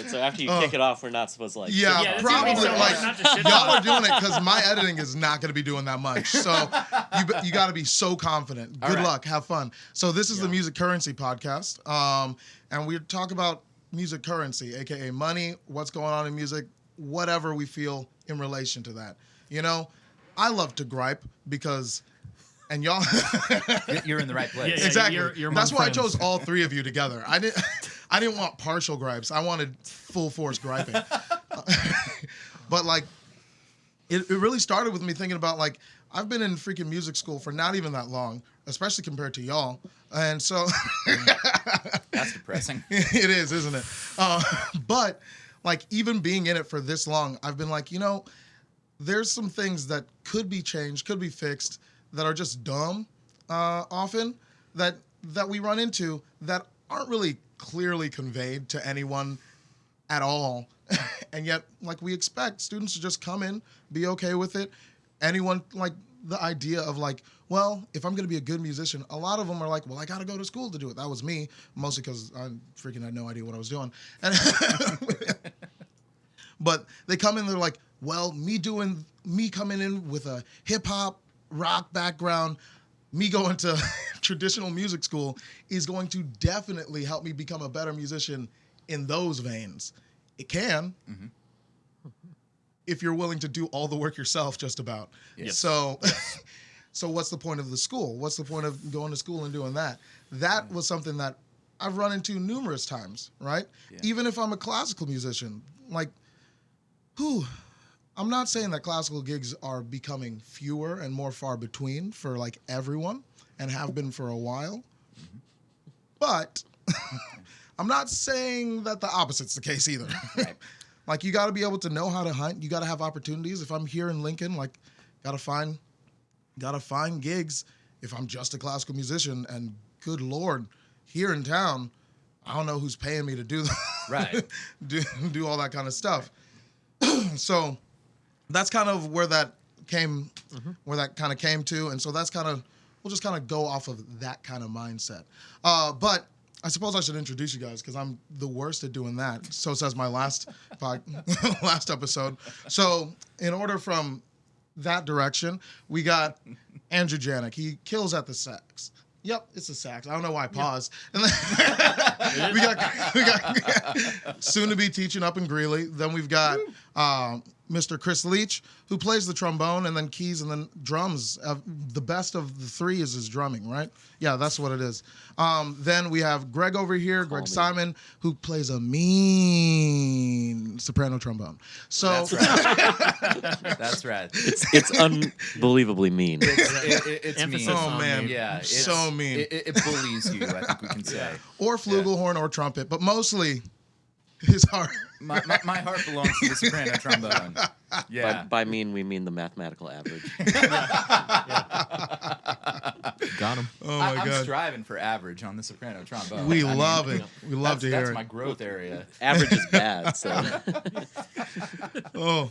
right, so after you kick it off, we're not supposed to like. Yeah, probably. Y'all are doing it because my editing is not going to be doing that much. So you got to be so confident. Good luck. Have fun. So this is the Music Currency podcast, and we talk about music currency, aka money, what's going on in music, whatever we feel in relation to that. You know, I love to gripe because. And y'all, you're in the right place. Yeah, exactly. You're That's why friends. I chose all three of you together. I didn't want partial gripes. I wanted full force griping. But like, it really started with me thinking about like I've been in freaking music school for not even that long, especially compared to y'all. And so that's depressing. It is, isn't it? But like even being in it for this long, I've been like, you know, there's some things that could be changed, could be fixed. That are just dumb often that we run into that aren't really clearly conveyed to anyone at all. And yet, like, we expect students to just come in, be okay with it. Anyone, like, the idea of, like, well, if I'm going to be a good musician, a lot of them are like, well, I got to go to school to do it. That was me, mostly because I freaking had no idea what I was doing. And but they come in, they're like, well, me coming in with a hip-hop, rock background, me going to traditional music school is going to definitely help me become a better musician in those veins. It can, if you're willing to do all the work yourself, just about. Yes. So, so what's the point of the school? What's the point of going to school and doing that? That was something that I've run into numerous times, right? Yeah. Even if I'm a classical musician, like, I'm not saying that classical gigs are becoming fewer and more far between for like everyone and have been for a while. But I'm not saying that the opposite's the case either. Right. Like you got to be able to know how to hunt. You got to have opportunities. If I'm here in Lincoln, like got to find gigs. If I'm just a classical musician and good Lord, here in town, I don't know who's paying me to do do all that kind of stuff. So that's kind of where that came, where that kind of came to, and so that's kind of we'll just kind of go off of that kind of mindset. But I suppose I should introduce you guys because I'm the worst at doing that. So says my last last episode. So in order from that direction, we got Andrew Janak. He kills at the sax. Yep, it's a sax. I don't know why I paused. And then we got soon to be teaching up in Greeley. Then we've got Mr. Chris Leach, who plays the trombone and then keys and then drums. The best of the three is his drumming, right? Yeah, that's what it is. Then we have Greg over here, Greg Simon, who plays a mean soprano trombone. So that's right. That's right. It's unbelievably mean. It's mean. Oh man, yeah, it's so mean. It bullies you, I think we can say. Or flugelhorn or trumpet, but mostly his heart. My heart belongs to the soprano trombone. Yeah. By mean, we mean the mathematical average. Got him. Oh my I'm God. striving for average on the soprano trombone. We love it. We love to hear That's it. my growth area. Average is bad, so. Oh.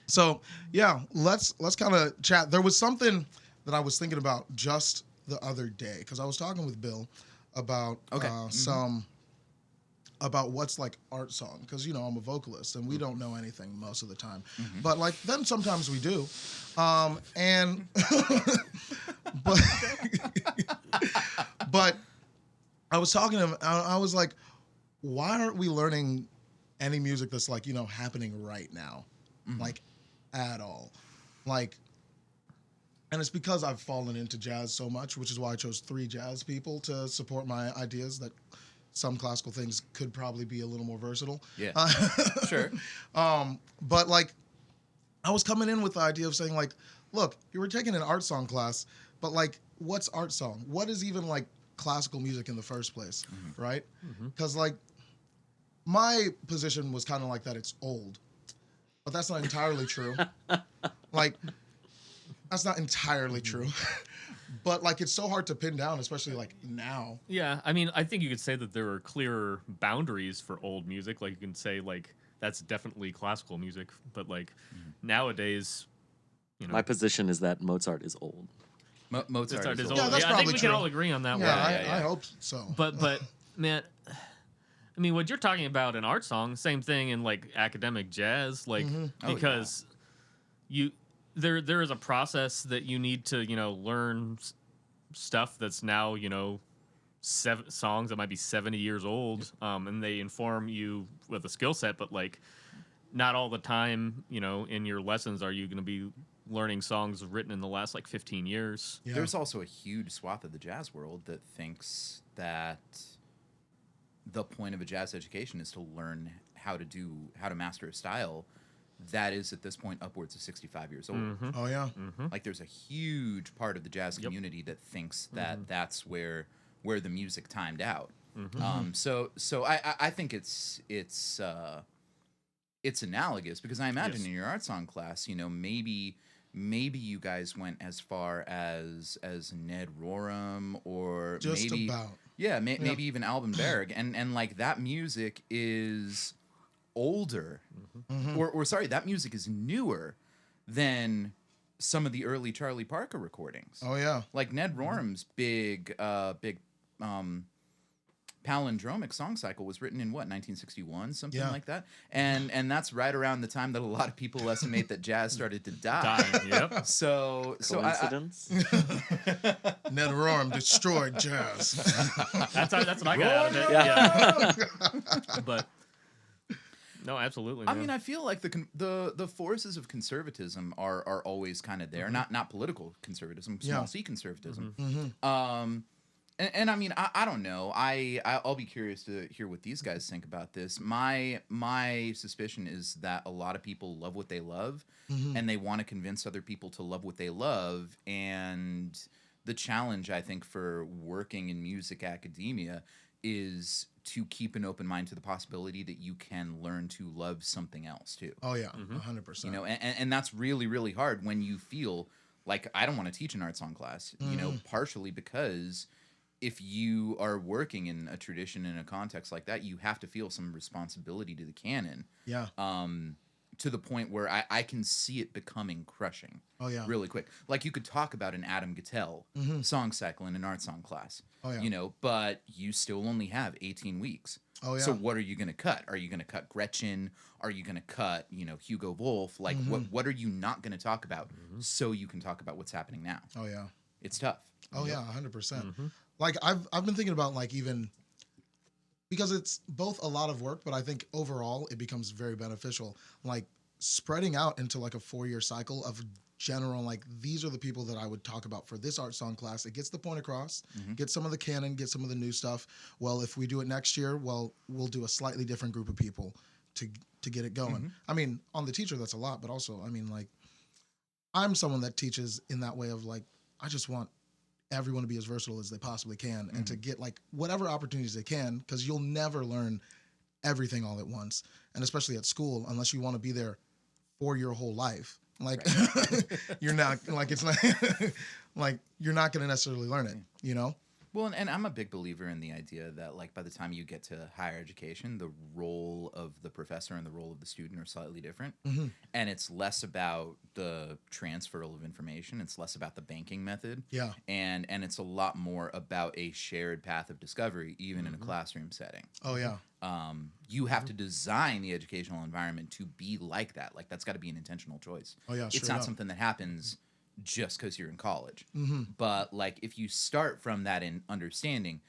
So, yeah, let's kind of chat. There was something that I was thinking about just the other day because I was talking with Bill about about what's like art song because you know I'm a vocalist and we don't know anything most of the time, but like then sometimes we do, and but I was talking to him. I was like, why aren't we learning any music that's like happening right now, like at all, like. And it's because I've fallen into jazz so much, which is why I chose 3 jazz people to support my ideas that some classical things could probably be a little more versatile. Yeah, sure. But like, I was coming in with the idea of saying like, look, you were taking an art song class, but like, what's art song? What is even like classical music in the first place, right? Because like, my position was kind of like that it's old, but that's not entirely true. Like, that's not entirely true. But like it's so hard to pin down, especially like now. Yeah, I mean, I think you could say that there are clearer boundaries for old music. Like you can say like that's definitely classical music, but like nowadays, My position is that Mozart is old. Mozart is old. Yeah, that's I probably think we true. can all agree on that one. I hope so. But man, I mean, what you're talking about in art song, same thing in like academic jazz, like Oh, because you there is a process that you need to learn stuff that's now 7 songs that might be 70 years old, and they inform you with a skill set, but like not all the time, in your lessons are you going to be learning songs written in the last like 15 years. Yeah. There's also a huge swath of the jazz world that thinks that the point of a jazz education is to learn how to master a style that is at this point upwards of 65 years old. Oh yeah. Like there's a huge part of the jazz community that thinks that that's where the music timed out. So I think it's analogous, because I imagine in your art song class, maybe you guys went as far as Ned Rorem, or Just maybe about. maybe even Alvin Berg, and like that music is older, or sorry, that music is newer than some of the early Charlie Parker recordings. Oh yeah. Like Ned Rorem's big palindromic song cycle was written in 1961, something like that, and that's right around the time that a lot of people estimate that jazz started to die. Yep. So Coincidence? Ned Rorem destroyed jazz. That's what I got out of it. Yeah. But no, absolutely. I mean, I feel like the forces of conservatism are always kind of there. Not political conservatism, small c conservatism. And I mean, I don't know. I'll be curious to hear what these guys think about this. My suspicion is that a lot of people love what they love, and they want to convince other people to love what they love. And the challenge, I think, for working in music academia is to keep an open mind to the possibility that you can learn to love something else too. Oh yeah, 100%. And that's really, really hard when you feel like I don't want to teach an art song class. Partially because if you are working in a tradition, in a context like that, you have to feel some responsibility to the canon. Yeah. To the point where I can see it becoming crushing. Oh yeah. Really quick. Like you could talk about an Adam Gattell song cycle in an art song class. Oh yeah. But you still only have 18 weeks. Oh yeah. So what are you going to cut? Are you going to cut Gretchen? Are you going to cut, Hugo Wolf? Like what are you not going to talk about so you can talk about what's happening now? Oh yeah. It's tough. Oh yeah, 100%. Like I've been thinking about, like, even because it's both a lot of work, but I think overall it becomes very beneficial. Like spreading out into like a 4-year cycle of general, like these are the people that I would talk about for this art song class. It gets the point across, get some of the canon, get some of the new stuff. Well, if we do it next year, well, we'll do a slightly different group of people to get it going. I mean, on the teacher, that's a lot, but also, I mean, like I'm someone that teaches in that way of like, I just want everyone to be as versatile as they possibly can and to get like whatever opportunities they can, because you'll never learn everything all at once, and especially at school, unless you want to be there for your whole life. Like you're not, like it's not like you're not going to necessarily learn it, Well, and I'm a big believer in the idea that, like, by the time you get to higher education, the role of the professor and the role of the student are slightly different. And it's less about the transferal of information. It's less about the banking method. Yeah. And it's a lot more about a shared path of discovery, even in a classroom setting. Oh yeah. You have to design the educational environment to be like that. Like, that's got to be an intentional choice. Oh yeah. It's not something that happens just because you're in college. But like if you start from that in understanding,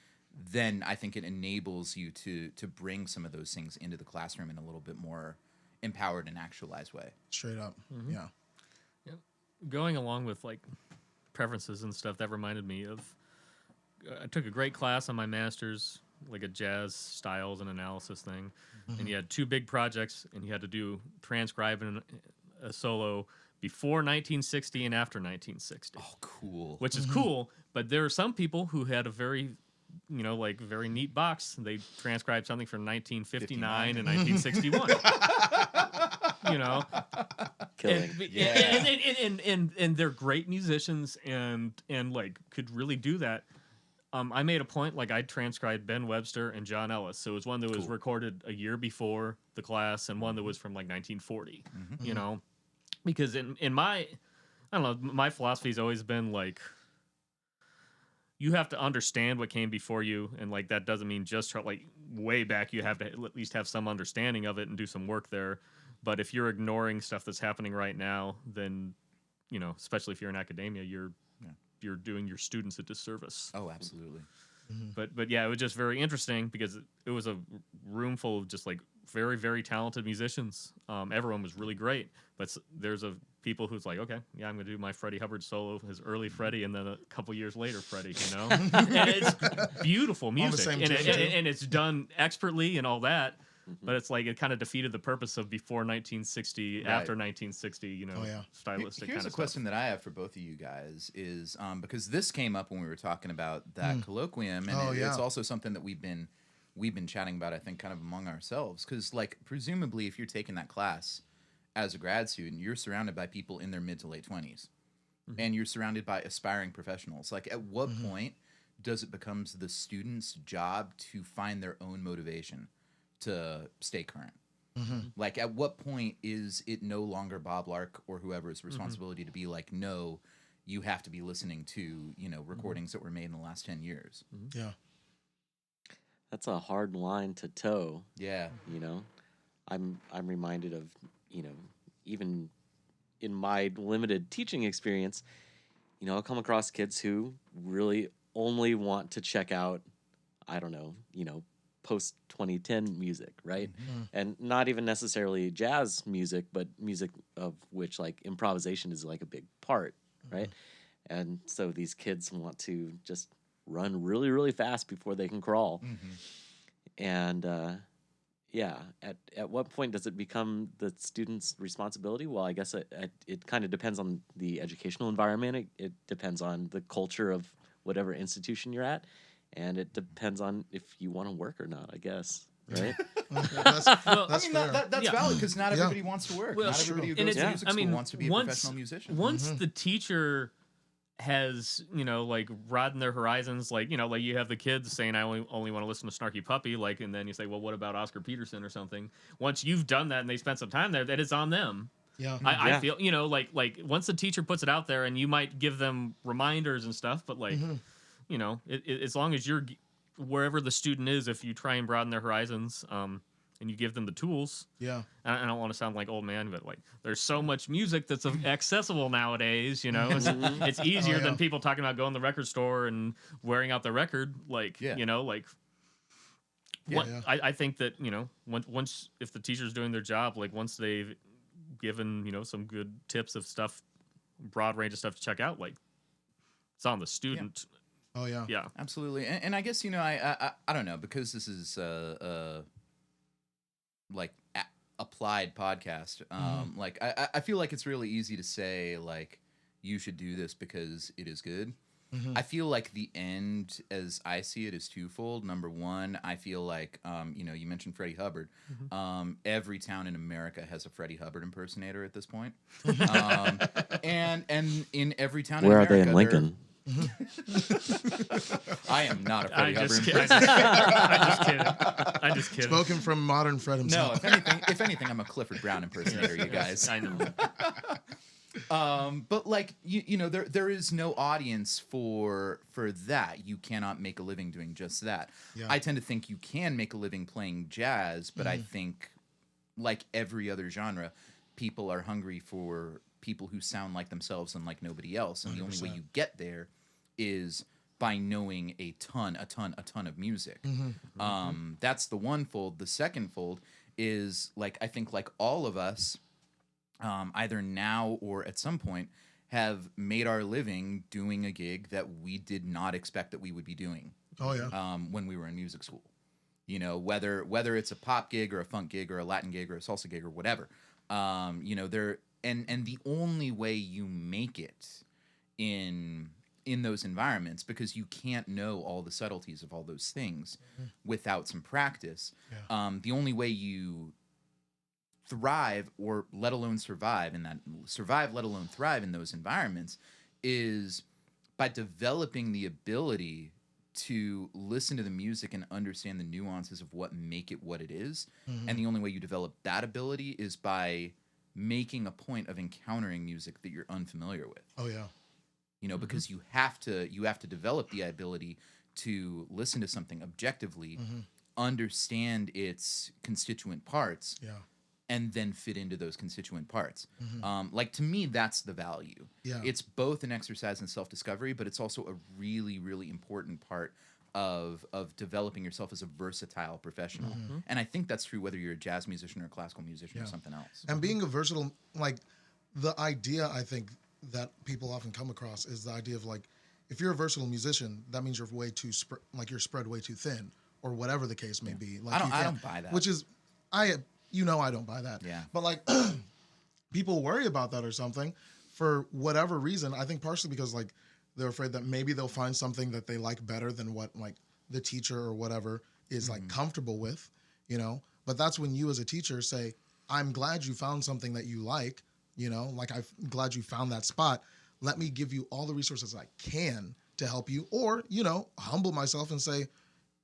then I think it enables you to bring some of those things into the classroom in a little bit more empowered and actualized way. Straight up. Yeah. Going along with like preferences and stuff, that reminded me of I took a great class on my master's, like a jazz styles and analysis thing, and you had 2 big projects, and you had to transcribe a solo before 1960 and after 1960. Oh, cool. Which is cool, but there are some people who had a very, like very neat box. They transcribed something from 1959 and 1961. Killing. And they're great musicians and like could really do that. I made a point, like I transcribed Ben Webster and John Ellis. So it was one that was recorded a year before the class and one that was from like 1940, because in my, I don't know, my philosophy's always been like, you have to understand what came before you, and like that doesn't mean just like way back. You have to at least have some understanding of it and do some work there. But if you're ignoring stuff that's happening right now, then especially if you're in academia, you're doing your students a disservice. Oh, absolutely. But yeah, it was just very interesting because it was a room full of just like very, very talented musicians. Everyone was really great, but there's people who's like, okay, yeah, I'm gonna do my Freddie Hubbard solo, his early Freddie, and then a couple years later Freddie, and it's beautiful music, and it's done expertly and all that. But it's like it kind of defeated the purpose of before 1960, after 1960, stylistic. Here's a question that I have for both of you guys is because this came up when we were talking about that colloquium, and it's also something that we've been chatting about, I think, kind of among ourselves. Because, like, presumably, if you're taking that class as a grad student, you're surrounded by people in their mid to late 20s, and you're surrounded by aspiring professionals. Like, at what point does it become the student's job to find their own motivation to stay current? Like, at what point is it no longer Bob Lark or whoever's responsibility to be like, no, you have to be listening to, recordings that were made in the last 10 years? Yeah. That's a hard line to toe. Yeah. I'm reminded of, even in my limited teaching experience, I'll come across kids who really only want to check out, I don't know, post 2010 music, right? And not even necessarily jazz music, but music of which like improvisation is like a big part, right? And so these kids want to just run really, really fast before they can crawl. And at what point does it become the student's responsibility? Well, I guess it kind of depends on the educational environment. It depends on the culture of whatever institution you're at. And it depends on if you want to work or not, I guess. Right? That's fair. That's valid because not everybody wants to work. Well, not everybody who goes to music school wants to be a professional musician. Once the teacher has, like broadened their horizons, like, like you have the kids saying, I only want to listen to Snarky Puppy, like, and then you say, well, what about Oscar Peterson or something? Once you've done that and they spent some time there, that is on them. Yeah. I feel, like once the teacher puts it out there, and you might give them reminders and stuff, but like, as long as you're wherever the student is, if you try and broaden their horizons, and you give them the tools. Yeah. I don't want to sound like old man, but like there's so much music that's accessible nowadays, It's easier than people talking about going to the record store and wearing out the record. Like, I think that, once if the teacher's doing their job, like once they've given, some good tips of stuff, broad range of stuff to check out, like it's on the student. Yeah. Oh yeah. Yeah. Absolutely. And I guess, I don't know, because this is like applied podcast. Like I feel like it's really easy to say like you should do this because it is good. I feel like the end, as I see it, is twofold. Number one, I feel like you mentioned Freddie Hubbard. Every town in America has a Freddie Hubbard impersonator at this point. And in every town Where in America, are they in Lincoln? I am not a Freddie Hubbard I'm just kidding. Spoken from modern Fred himself. No, if anything, I'm a Clifford Brown impersonator, you guys. I know. But like there is no audience for that. You cannot make a living doing just that. Yeah. I tend to think you can make a living playing jazz, but I think like every other genre, people are hungry for people who sound like themselves and like nobody else. And 100%. The only way you get there is by knowing a ton of music. That's the one fold. The second fold is like I think like all of us, either now or at some point, have made our living doing a gig that we did not expect that we would be doing. Oh yeah. When we were in music school, whether it's a pop gig or a funk gig or a Latin gig or a salsa gig or whatever, there and the only way you make it in those environments, because you can't know all the subtleties of all those things without some practice. Yeah. The only way you thrive, or let alone survive, let alone thrive in those environments, is by developing the ability to listen to the music and understand the nuances of what make it what it is. And the only way you develop that ability is by making a point of encountering music that you're unfamiliar with. Oh yeah. you know, because you have to develop the ability to listen to something objectively, understand its constituent parts, Yeah. and then fit into those constituent parts. Like, to me, that's the value. Yeah. It's both an exercise in self-discovery, but it's also a really, really important part of developing yourself as a versatile professional. And I think that's true whether you're a jazz musician or a classical musician or something else. And being a versatile, like, the idea I think that people often come across is the idea of, like, if you're a versatile musician, that means you're way too you're spread way too thin, or whatever the case may be. Like, I don't buy that. Which is, I don't buy that. Yeah. But, like, people worry about that or something for whatever reason. I think partially because, like, they're afraid that maybe they'll find something that they like better than what, like, the teacher or whatever is like comfortable with, you know. But that's when you as a teacher say, I'm glad you found something that you like, you know, like, I'm glad you found that spot. Let me give you all the resources I can to help you, or, you know, humble myself and say,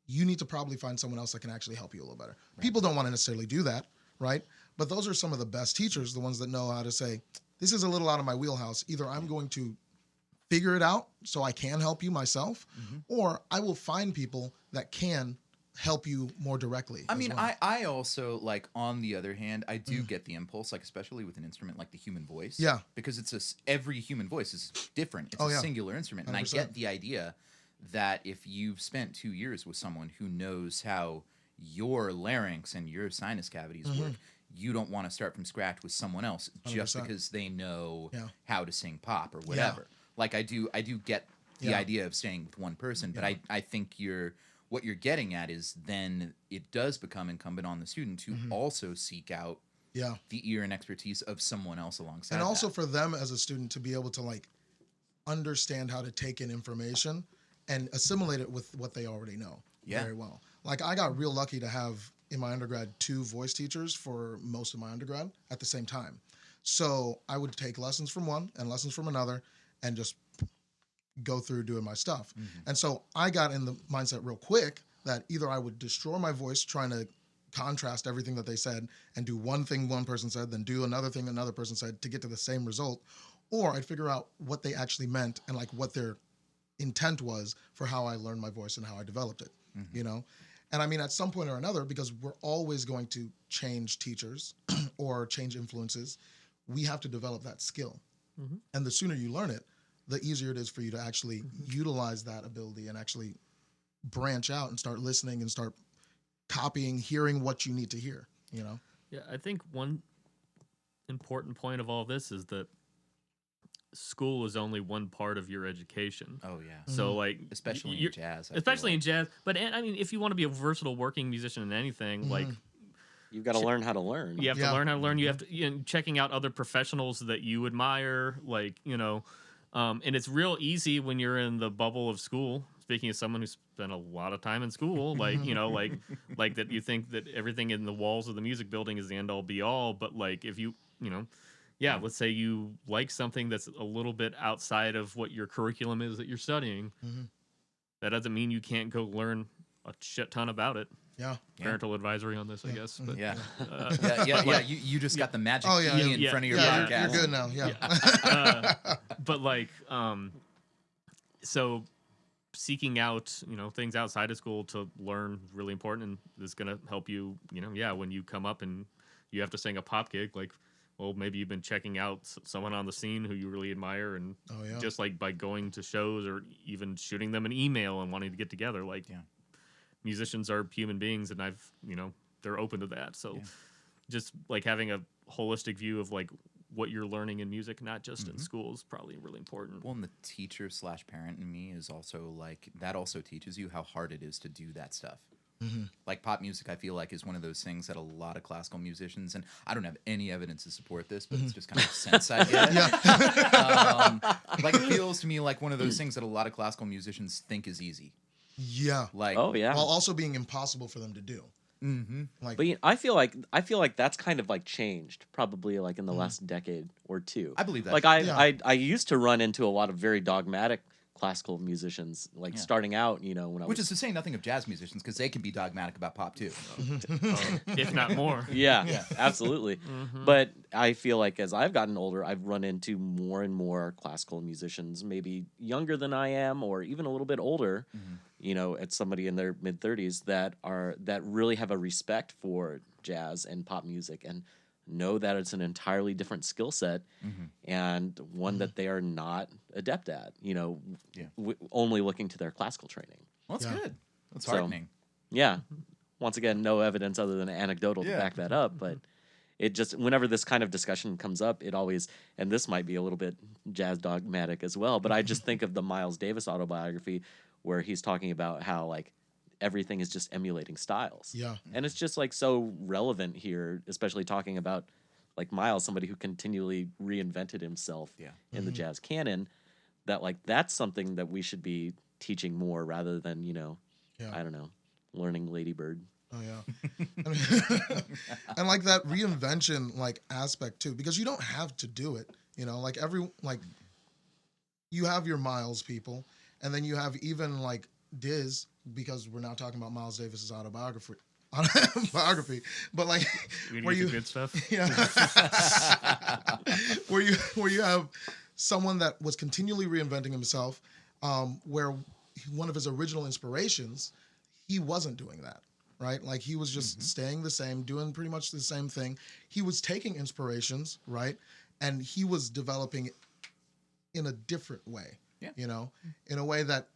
you need to probably find someone else that can actually help you a little better. Right. People don't want to necessarily do that, right? But those are some of the best teachers, the ones that know how to say, this is a little out of my wheelhouse. Either I'm going to figure it out so I can help you myself, or I will find people that can help you more directly. I mean, well. I also, like, on the other hand, I do get the impulse, like, especially with an instrument like the human voice. Yeah. Because every human voice is different. It's a singular instrument. 100%. And I get the idea that if you've spent 2 years with someone who knows how your larynx and your sinus cavities work, you don't want to start from scratch with someone else just 100%. Because they know how to sing pop or whatever. Yeah. Like, I do get the idea of staying with one person, but I think what you're getting at is then it does become incumbent on the student to also seek out the ear and expertise of someone else alongside. And also for them as a student to be able to, like, understand how to take in information and assimilate it with what they already know very well. Like, I got real lucky to have in my undergrad 2 voice teachers for most of my undergrad at the same time. So I would take lessons from one and lessons from another and just go through doing my stuff. And so I got in the mindset real quick that either I would destroy my voice trying to contrast everything that they said and do one thing one person said, then do another thing another person said to get to the same result, or I'd figure out what they actually meant and, like, what their intent was for how I learned my voice and how I developed it, you know? And I mean, at some point or another, because we're always going to change teachers or change influences, we have to develop that skill. And the sooner you learn it, the easier it is for you to actually utilize that ability and actually branch out and start listening and start copying, hearing what you need to hear, you know? Yeah, I think one important point of all this is that school is only one part of your education. Oh yeah. So, like, especially in jazz. In jazz. But I mean, if you want to be a versatile working musician in anything, like, you've got to learn how to learn. You have to learn how to learn. You have to checking out other professionals that you admire, like, you know, and it's real easy when you're in the bubble of school. Speaking as someone who spent a lot of time in school, like, you know, like that you think that everything in the walls of the music building is the end all be all. But, like, if you know, let's say you like something that's a little bit outside of what your curriculum is that you're studying, that doesn't mean you can't go learn a shit ton about it. Yeah. Parental advisory on this, I guess. But, You just got the magic key in front of your podcast. You're good now. Yeah. But, like, so seeking out, you know, things outside of school to learn is really important, and it's going to help you, you know, when you come up and you have to sing a pop gig, like, well, maybe you've been checking out someone on the scene who you really admire, and just, like, by going to shows or even shooting them an email and wanting to get together, like, musicians are human beings, and they're open to that. So just, like, having a holistic view of, like, what you're learning in music, not just in school, is probably really important. Well, and the teacher/parent in me is also, like, that also teaches you how hard it is to do that stuff. Like, pop music, I feel like, is one of those things that a lot of classical musicians, and I don't have any evidence to support this, but it's just kind of a sense I get. Like, it feels to me like one of those things that a lot of classical musicians think is easy. Yeah. Like, while also being impossible for them to do. Like, but I feel like that's kind of, like, changed probably, like, in the last decade or two. I believe that. Like, I used to run into a lot of very dogmatic classical musicians, like Yeah. starting out, you know, when I Which was is to say nothing of jazz musicians, because they can be dogmatic about pop too. if not more. yeah, Yeah. absolutely. But I feel like as I've gotten older, I've run into more and more classical musicians, maybe younger than I am, or even a little bit older. You know, at somebody in their mid 30s that really have a respect for jazz and pop music and know that it's an entirely different skill set and one that they are not adept at. You know, Yeah. only looking to their classical training. Well, that's Yeah. good. That's So- heartening. Yeah. Once again, no evidence other than anecdotal to Yeah. back that up, but it just whenever this kind of discussion comes up, it always, and this might be a little bit jazz dogmatic as well, but I just think of the Miles Davis autobiography where he's talking about how like everything is just emulating styles. Yeah. And it's just like so relevant here, especially talking about like Miles, somebody who continually reinvented himself Yeah. in the jazz canon, that like that's something that we should be teaching more rather than, you know, Yeah. I don't know, learning Ladybird. Oh yeah, and like that reinvention like aspect too, because you don't have to do it. You know, like you have your Miles people, and then you have even like Diz, because we're now talking about Miles Davis's autobiography. But like We where get you the good stuff. yeah, where you have someone that was continually reinventing himself, where one of his original inspirations, he wasn't doing that, right? Like he was just staying the same, doing pretty much the same thing. He was taking inspirations, right, and he was developing in a different way. Yeah. You know, in a way that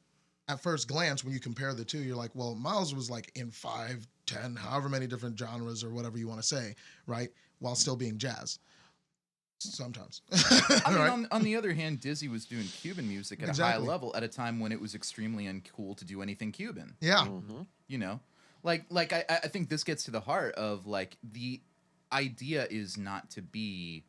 at first glance, when you compare the two, you're like, well, Miles was like in 5, 10, however many different genres or whatever you want to say, right? While still being jazz. Sometimes. I mean, Right? on the other hand, Dizzy was doing Cuban music at a Exactly. high level at a time when it was extremely uncool to do anything Cuban. Yeah. You know, like I think this gets to the heart of like the idea is not to be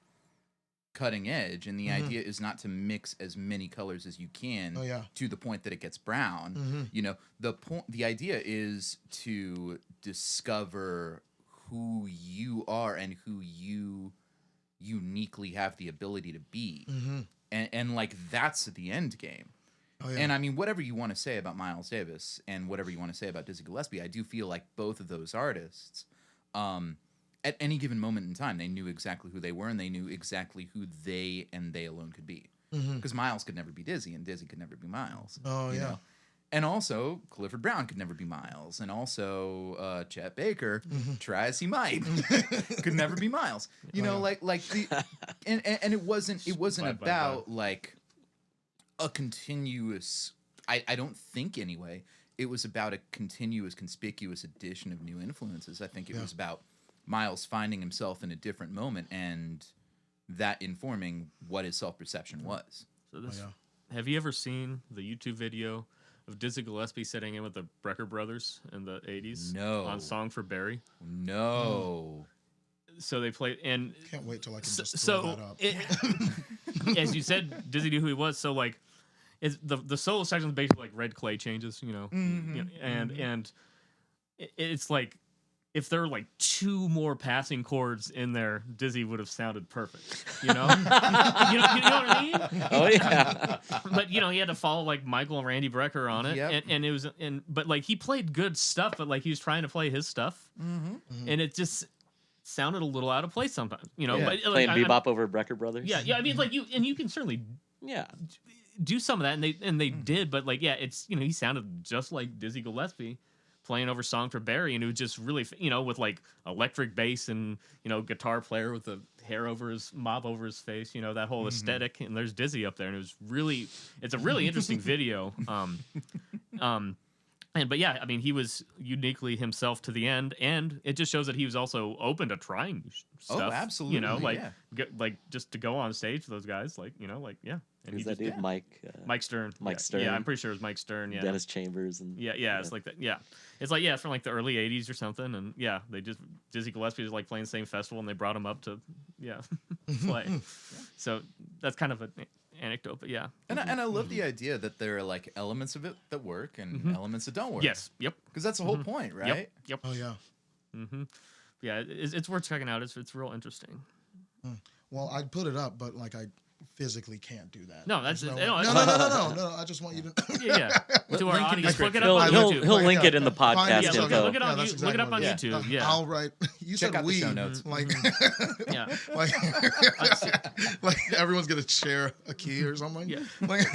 cutting edge, and the idea is not to mix as many colors as you can Oh, yeah. to the point that it gets brown. You know, the idea is to discover who you are and who you uniquely have the ability to be. And like that's the end game. Oh, yeah. And I mean, whatever you want to say about Miles Davis and whatever you want to say about Dizzy Gillespie, I do feel like both of those artists, at any given moment in time, they knew exactly who they were and they knew exactly who they and they alone could be. Because Miles could never be Dizzy and Dizzy could never be Miles. Oh, you yeah. know? And also, Clifford Brown could never be Miles. And also, Chet Baker, try as he might, could never be Miles. You know, like the, and it wasn't Bye. about like a continuous. I don't think anyway. It was about a continuous, conspicuous addition of new influences. I think it was about Miles finding himself in a different moment and that informing what his self-perception was. So this, yeah. have you ever seen the YouTube video of Dizzy Gillespie sitting in with the Brecker brothers in the 80s? No. On Song for Barry? No. So they played, and Can't wait till I can just throw so that up. as you said, Dizzy knew who he was. So like, it's the solo section is basically like red clay changes, you know, and it's like if there were like 2 more passing chords in there, Dizzy would have sounded perfect. You know, you know what I mean? Oh yeah. But you know, he had to follow like Michael and Randy Brecker on it, Yep. and it was but like he played good stuff, but like he was trying to play his stuff, and it just sounded a little out of place sometimes. You know, Yeah. but, like, Playing Bebop over Brecker Brothers. yeah. I mean, like you can certainly Yeah. do some of that, and they did, but like it's you know he sounded just like Dizzy Gillespie playing over Song for Barry, and it was just really you know with like electric bass and you know guitar player with the hair over his mop over his face, you know that whole aesthetic, and there's Dizzy up there, and it's a really interesting video. And but yeah, I mean he was uniquely himself to the end, and it just shows that he was also open to trying stuff. absolutely, You know, like yeah. like just to go on stage with those guys, like you know, like yeah. And Who's he that just- dude? Mike. Mike Stern. Mike Yeah. Stern. Yeah, I'm pretty sure it was Mike Stern. Yeah. Dennis Chambers and Yeah, it's like that. Yeah, it's like from like the early '80s or something, and yeah, they just Dizzy Gillespie was like playing the same festival, and they brought him up to play. So that's kind of an anecdote, but yeah. And I love the idea that there are like elements of it that work and elements that don't work. Yes. Yep. Because that's the whole point, right? Yep. Oh yeah. Yeah, it's worth checking out. It's real interesting. Well, I'd put it up, but like I physically can't do that. No, that's There's no, way. that's no. I just want you to. yeah. To our Link in audience, look it description. up on He'll YouTube. link it in the Find podcast it. Yeah, info. look it on that's look it up on exactly what YouTube. Yeah. I'll write. You Check said out the we show notes. like Yeah. like like everyone's gonna share a key or something. Yeah. Like,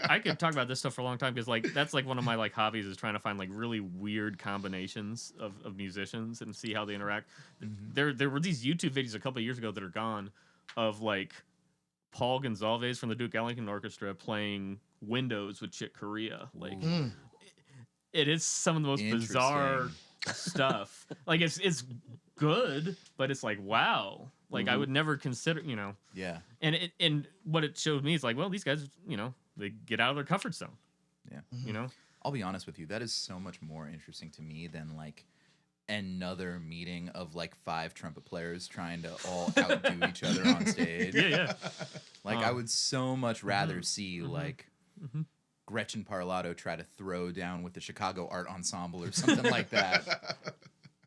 I could talk about this stuff for a long time because like that's like one of my like hobbies is trying to find like really weird combinations of musicians and see how they interact. There were these YouTube videos a couple of years ago that are gone of like Paul Gonsalves from the Duke Ellington Orchestra playing Windows with Chick Corea. Like it is some of the most bizarre stuff. Like it's good, but it's like wow. Like I would never consider, you know. Yeah. And what it showed me is like, well, these guys, you know, they get out of their comfort zone. Yeah. You know. I'll be honest with you. That is so much more interesting to me than like another meeting of like 5 trumpet players trying to all outdo each other on stage. Yeah. Like I would so much rather see like Gretchen Parlato try to throw down with the Chicago Art Ensemble or something like that.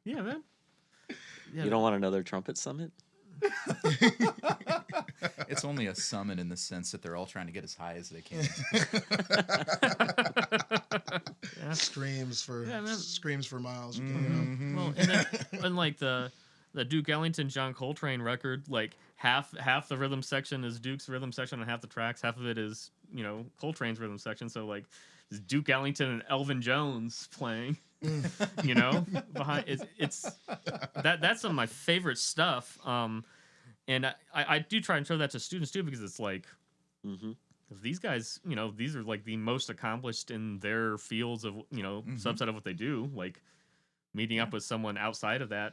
Yeah, man. Yeah, You don't want another trumpet summit? It's only a summit in the sense that they're all trying to get as high as they can. screams for miles. Well, and then and like the Duke Ellington John Coltrane record, like half the rhythm section is Duke's rhythm section and half the tracks, half of it is, you know, Coltrane's rhythm section. So like it's Duke Ellington and Elvin Jones playing. You know, behind it's that's some of my favorite stuff. And I do try and show that to students too because it's like if these guys, you know, these are like the most accomplished in their fields of, you know, subset of what they do. Like meeting up with someone outside of that,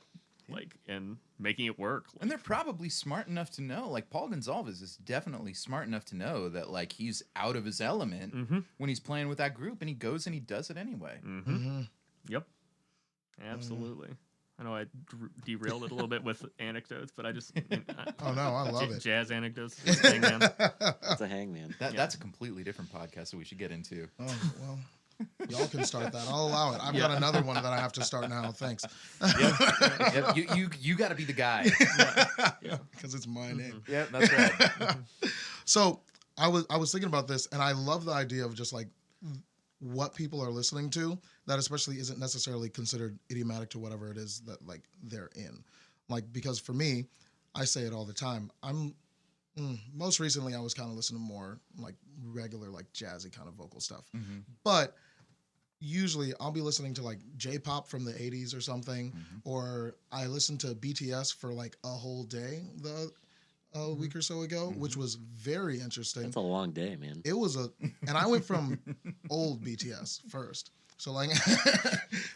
like and making it work. And they're probably smart enough to know, like Paul Gonsalves is definitely smart enough to know that like he's out of his element when he's playing with that group, and he goes and he does it anyway. Yep, absolutely. I know I derailed it a little bit with anecdotes, but I just Oh no, I love it. Jazz anecdotes. Hangman. It's a hangman. That's a completely different podcast that we should get into. Oh well. Y'all can start that. I'll allow it. I've got another one that I have to start now. Thanks. Yep. You got to be the guy. Because it's my name. Yeah, that's right. So I was thinking about this, and I love the idea of just like what people are listening to that especially isn't necessarily considered idiomatic to whatever it is that like they're in. Like, because for me, I say it all the time. Most recently I was kind of listening to more like regular, like jazzy kind of vocal stuff. But usually I'll be listening to like J-pop from the 80s or something, or I listened to BTS for like a whole day a week or so ago, which was very interesting. That's a long day, man. It was and I went from old BTS first. So like,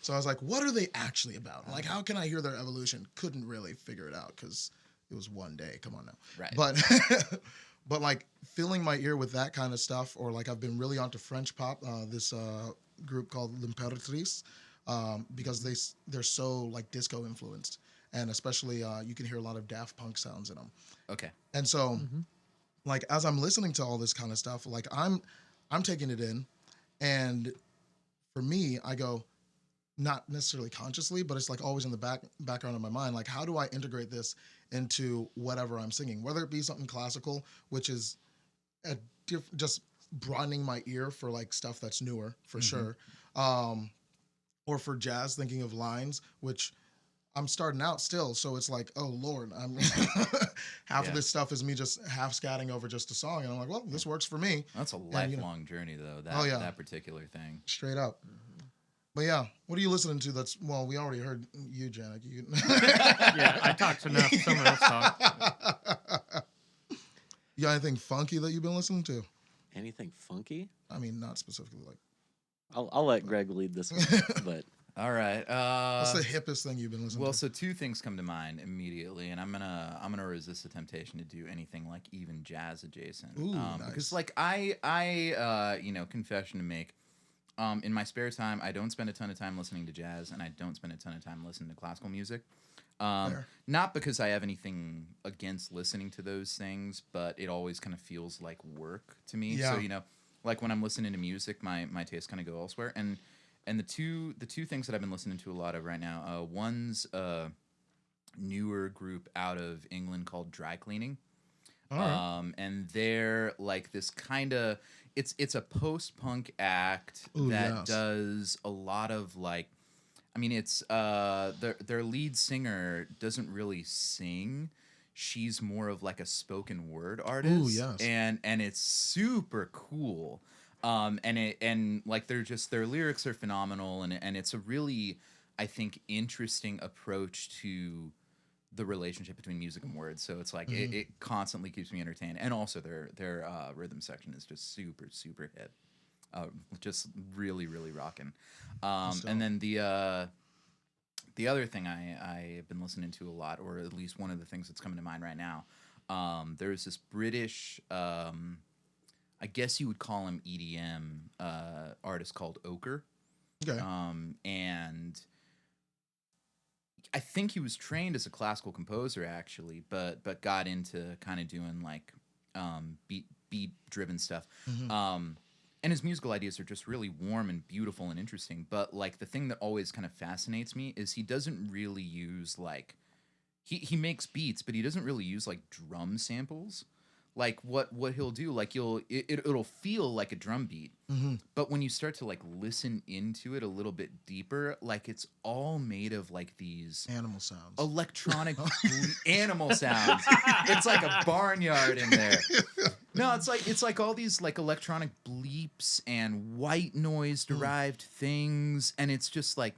so I was like, what are they actually about? Like, how can I hear their evolution? Couldn't really figure it out because it was one day. Come on now. Right. But like filling my ear with that kind of stuff, or like I've been really onto French pop, this group called L'Imperatrice, because they're so like disco influenced. And especially you can hear a lot of Daft Punk sounds in them. Okay. And so like as I'm listening to all this kind of stuff, like I'm taking it in, and for me, I go, not necessarily consciously, but it's like always in the background of my mind, like how do I integrate this into whatever I'm singing, whether it be something classical, which is just broadening my ear for like stuff that's newer for sure, or for jazz, thinking of lines, which I'm starting out still, so it's like, oh Lord, I'm half of this stuff is me just half scatting over just a song, and I'm like, well, this works for me. That's a lifelong journey, though. That particular thing. Straight up. But yeah, what are you listening to? We already heard you, Janak. Yeah, I talked enough. Someone else talk. You got anything funky that you've been listening to? Anything funky? I mean, not specifically like. I'll let Greg lead this one, but. All right. What's the hippest thing you've been listening to? Well, so 2 things come to mind immediately, and I'm gonna resist the temptation to do anything like even jazz adjacent. Ooh, nice. Because like I confession to make. In my spare time, I don't spend a ton of time listening to jazz, and I don't spend a ton of time listening to classical music. Not because I have anything against listening to those things, but it always kind of feels like work to me. Yeah. So like when I'm listening to music, my tastes kind of go elsewhere. And the two things that I've been listening to a lot of right now, one's a newer group out of England called Dry Cleaning. All right. And they're like this kind of it's a post-punk act Ooh, that yes. does a lot of like, I mean, it's their lead singer doesn't really sing. She's more of like a spoken word artist. yes. And it's super cool. And like their lyrics are phenomenal, and it's a really, I think, interesting approach to the relationship between music and words. So it's like it constantly keeps me entertained, and also their rhythm section is just super hip, just really rocking. And then the other thing I have been listening to a lot, or at least one of the things that's coming to mind right now, there's this British, I guess you would call him EDM artist called Ochre. Okay. And I think he was trained as a classical composer actually, but got into kind of doing like beat driven stuff. And his musical ideas are just really warm and beautiful and interesting. But like the thing that always kind of fascinates me is he doesn't really use like he makes beats, but he doesn't really use like drum samples. Like what he'll do, like it'll feel like a drum beat, but when you start to like listen into it a little bit deeper, like it's all made of like these Animal sounds. electronic animal sounds. It's like a barnyard in there. No, it's like all these like electronic bleeps and white noise derived things, and it's just like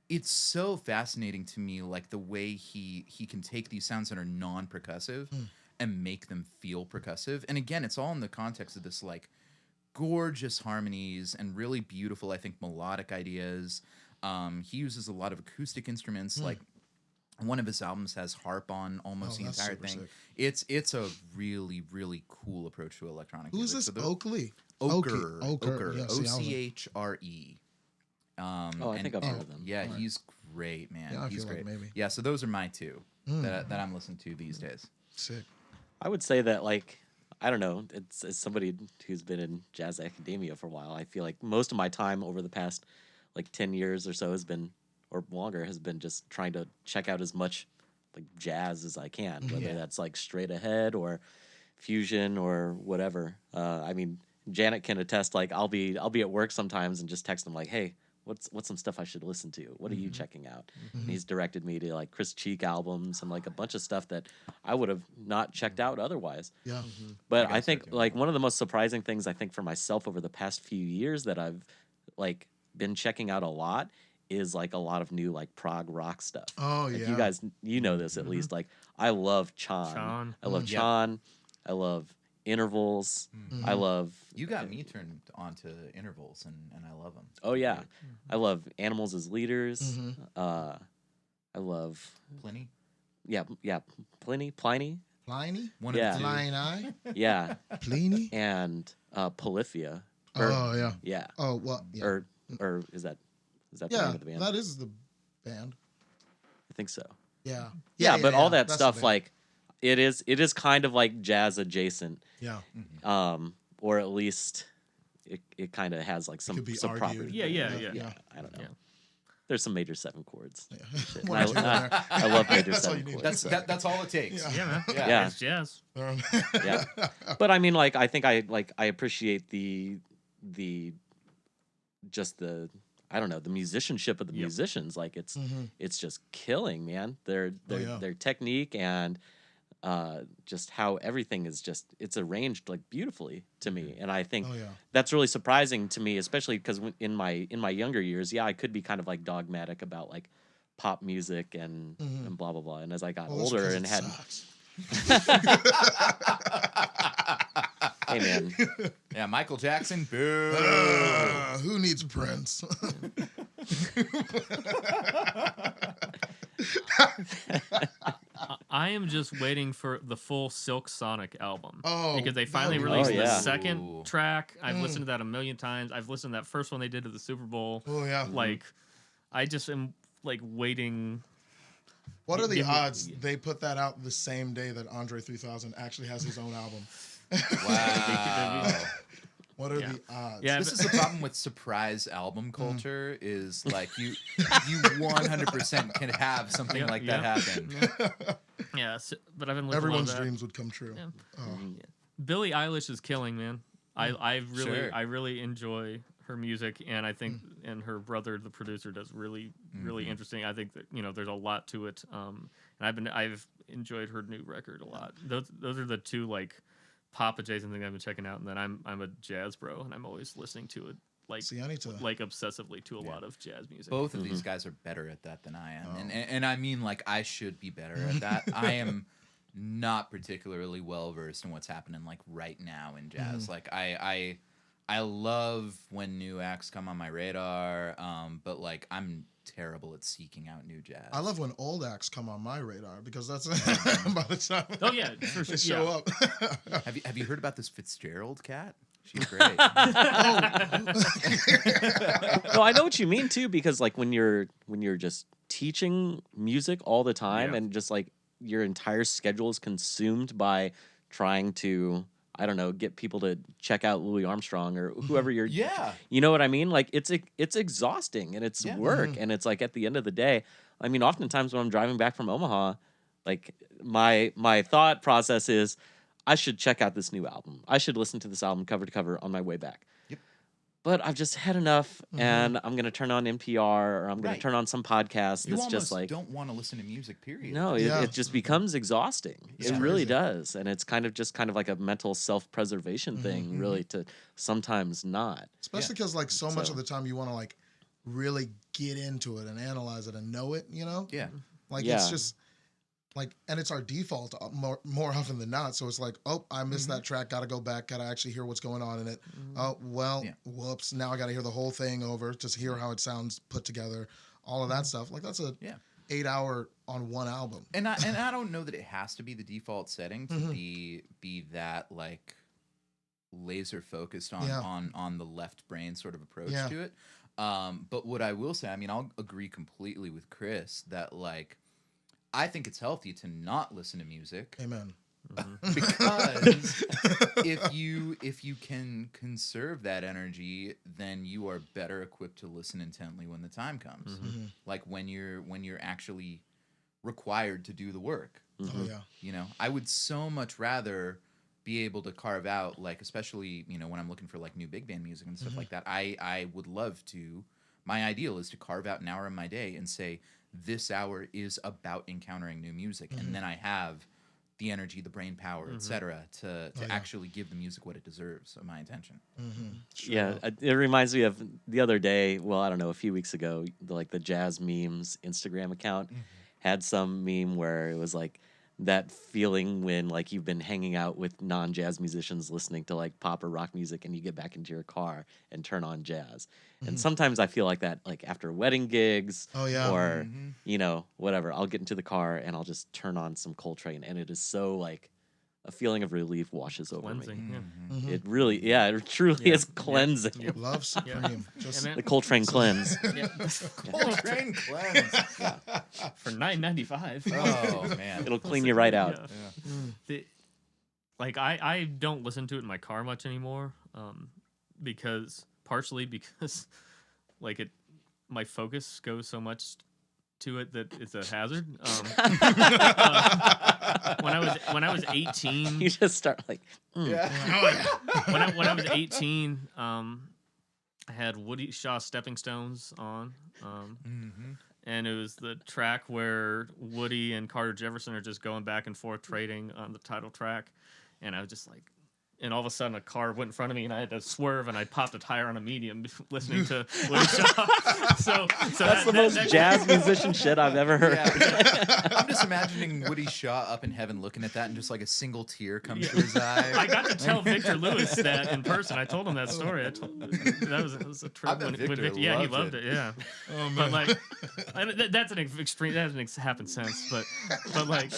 it's so fascinating to me, like the way he can take these sounds that are non-percussive and make them feel percussive. And again, it's all in the context of this like gorgeous harmonies and really beautiful, I think, melodic ideas. He uses a lot of acoustic instruments. Like one of his albums has harp on almost the entire thing. Sick. It's a really cool approach to electronic Who's music. this? Oakley. Ochre. Ochre. Yeah, see, I was like- Ochre. I think I've heard of them. Yeah, he's great, man. Yeah, I he's feel like great. maybe. Yeah, so those are my two that I'm listening to these days. Sick. I would say that, like, I don't know, it's as somebody who's been in jazz academia for a while, I feel like most of my time over the past like 10 years or so has been, or longer, has been just trying to check out as much like jazz as I can, whether that's like straight ahead or fusion or whatever. I mean, Janet can attest, like I'll be at work sometimes and just text him like, hey, what's some stuff I should listen to? What are you checking out? And he's directed me to like Chris Cheek albums and like a bunch of stuff that I would have not checked out otherwise. Yeah. But I think like one of the most surprising things I think for myself over the past few years that I've like been checking out a lot is like a lot of new like prog rock stuff. Oh, like, yeah. you guys, you know this at least. Like I love Chan. I love Chan. I love Intervals. I love. You got me turned on to Intervals, and I love them. Oh yeah, I love Animals as Leaders. I love Pliny. Yeah, Pliny. Pliny? One Yeah. of the two. Pliny? Yeah, Pliny? and Polyphia. Oh, yeah. Yeah. Oh, well, yeah. Or is that the Yeah, name of the band? that is the band. I think so. Yeah. Yeah, but all that that's stuff the band. like it is kind of like jazz adjacent. Yeah. Or at least it kind of has like some could be property. argued. Yeah. I don't know. Yeah. There's some major 7 chords. Yeah. Shit. And One or two in there. I love major That's all 7 you need. chords. That's all it takes. Yeah. Yeah, man. Yeah. It's jazz. Yeah. But I mean, like, I think I appreciate the just the, I don't know, the musicianship of the musicians. Like it's just killing, man. Their technique and just how everything is just, it's arranged like beautifully to me. And I think that's really surprising to me, especially because in my younger years, I could be kind of like dogmatic about like pop music and blah blah blah. And as I got older and had hey man, Yeah, Michael Jackson. Boo. Who needs Prince? I am just waiting for the full Silk Sonic album. Oh, because they finally that would be released cool. the Oh, yeah. second Ooh. track. I've listened to that a million times. I've listened to that first one they did at the Super Bowl. Oh, yeah. Like, I just am like waiting. What are the Give me- odds they put that out the same day that Andre 3000 actually has his own album? Wow. What are the odds? Yeah, This is the problem with surprise album culture is like you 100% can have something like that happen. Yeah, but I've been listening to a lot of Everyone's that. dreams would come true. Yeah. Oh. Yeah. Billie Eilish is killing, man. I Sure. really enjoy her music, and I think and her brother, the producer, does really interesting. I think that there's a lot to it. And I've enjoyed her new record a lot. Those are the two like pop adjacent things I've been checking out, and then I'm a jazz bro, and I'm always listening to it See, I need to like obsessively to a lot of jazz music. Both of these guys are better at that than I am, and I mean like I should be better at that. I am not particularly well versed in what's happening like right now in jazz. Like I love when new acts come on my radar, but like I'm terrible at seeking out new jazz. I love when old acts come on my radar because that's by the time Oh yeah, for they sure. show Yeah. up. Have you heard about this Fitzgerald cat? She's great. No, I know what you mean too, because like when you're just teaching music all the time and just like your entire schedule is consumed by trying to, I don't know, get people to check out Louis Armstrong or whoever you're you know what I mean? Like it's exhausting and it's work and it's like at the end of the day, I mean oftentimes when I'm driving back from Omaha, like my thought process is I should check out this new album. I should listen to this album cover to cover on my way back. Yep. But I've just had enough, and I'm gonna turn on NPR or I'm gonna turn on some podcast You that's almost just like don't want to listen to music. Period. no, it just becomes exhausting. It's it really crazy. does, and it's kind of like a mental self-preservation thing, really, to sometimes not. Especially because like so much So- of the time you want to like really get into it and analyze it and know it, you know? Yeah. Like Yeah. it's just like, and it's our default more often than not. So it's like, oh, I missed that track. Got to go back. Got to actually hear what's going on in it. Oh, well, whoops. Now I got to hear the whole thing over. Just hear how it sounds put together. All of that stuff. Like that's a 8-hour on one album. And I don't know that it has to be the default setting to be that like laser focused on the left brain sort of approach to it. But what I will say, I mean, I'll agree completely with Chris that like I think it's healthy to not listen to music. Amen. Because if you can conserve that energy, then you are better equipped to listen intently when the time comes. Like when you're actually required to do the work. Oh yeah. You know, I would so much rather be able to carve out, like, especially, you know, when I'm looking for like new big band music and stuff like that. I would love to. My ideal is to carve out an hour in my day and say, this hour is about encountering new music, and then I have the energy, the brain power, etc., to actually give the music what it deserves. So my intention. Yeah, it reminds me of the other day. Well, I don't know, a few weeks ago, the Jazz Memes Instagram account had some meme where it was like that feeling when like you've been hanging out with non-jazz musicians listening to like pop or rock music and you get back into your car and turn on jazz. And sometimes I feel like that like after wedding gigs or you know, whatever. I'll get into the car and I'll just turn on some Coltrane and it is so like a feeling of relief washes over me. Cleansing. It really, it truly is cleansing. Love supreme. Just The Coltrane cleanse. Coltrane cleanse. For $9.95. Oh man, It'll clean you right out. I don't listen to it in my car much anymore, partially because like my focus goes so much to it that it's a hazard. When I was 18, You just start like, when I was 18, I had Woody Shaw Stepping Stones on. And it was the track where Woody and Carter Jefferson are just going back and forth trading on the title track. And I was just like, and all of a sudden a car went in front of me and I had to swerve and I popped a tire on a medium listening to Woody Shaw. so that's the most jazz musician shit I've ever heard. I'm just imagining Woody Shaw up in heaven looking at that and just like a single tear comes to his eye. I got to tell Victor Lewis that in person. I told him that story. That was a trip when Victor he loved it. Yeah. oh man. But like, that's an extreme. That hasn't happened since. But like,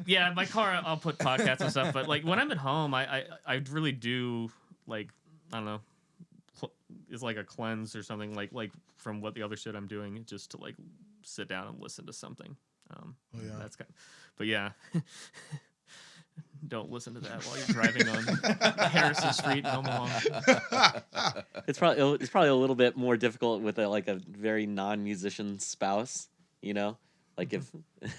yeah, my car. I'll put podcasts and stuff. But like when I'm at home, I really do like, I don't know. It's like a cleanse or something. Like from what the other shit I'm doing, just to like sit down and listen to something. That's kind. But yeah. Don't listen to that while you're driving on Harrison Street in Omaha. It's probably a little bit more difficult with a very non-musician spouse, you know, Like if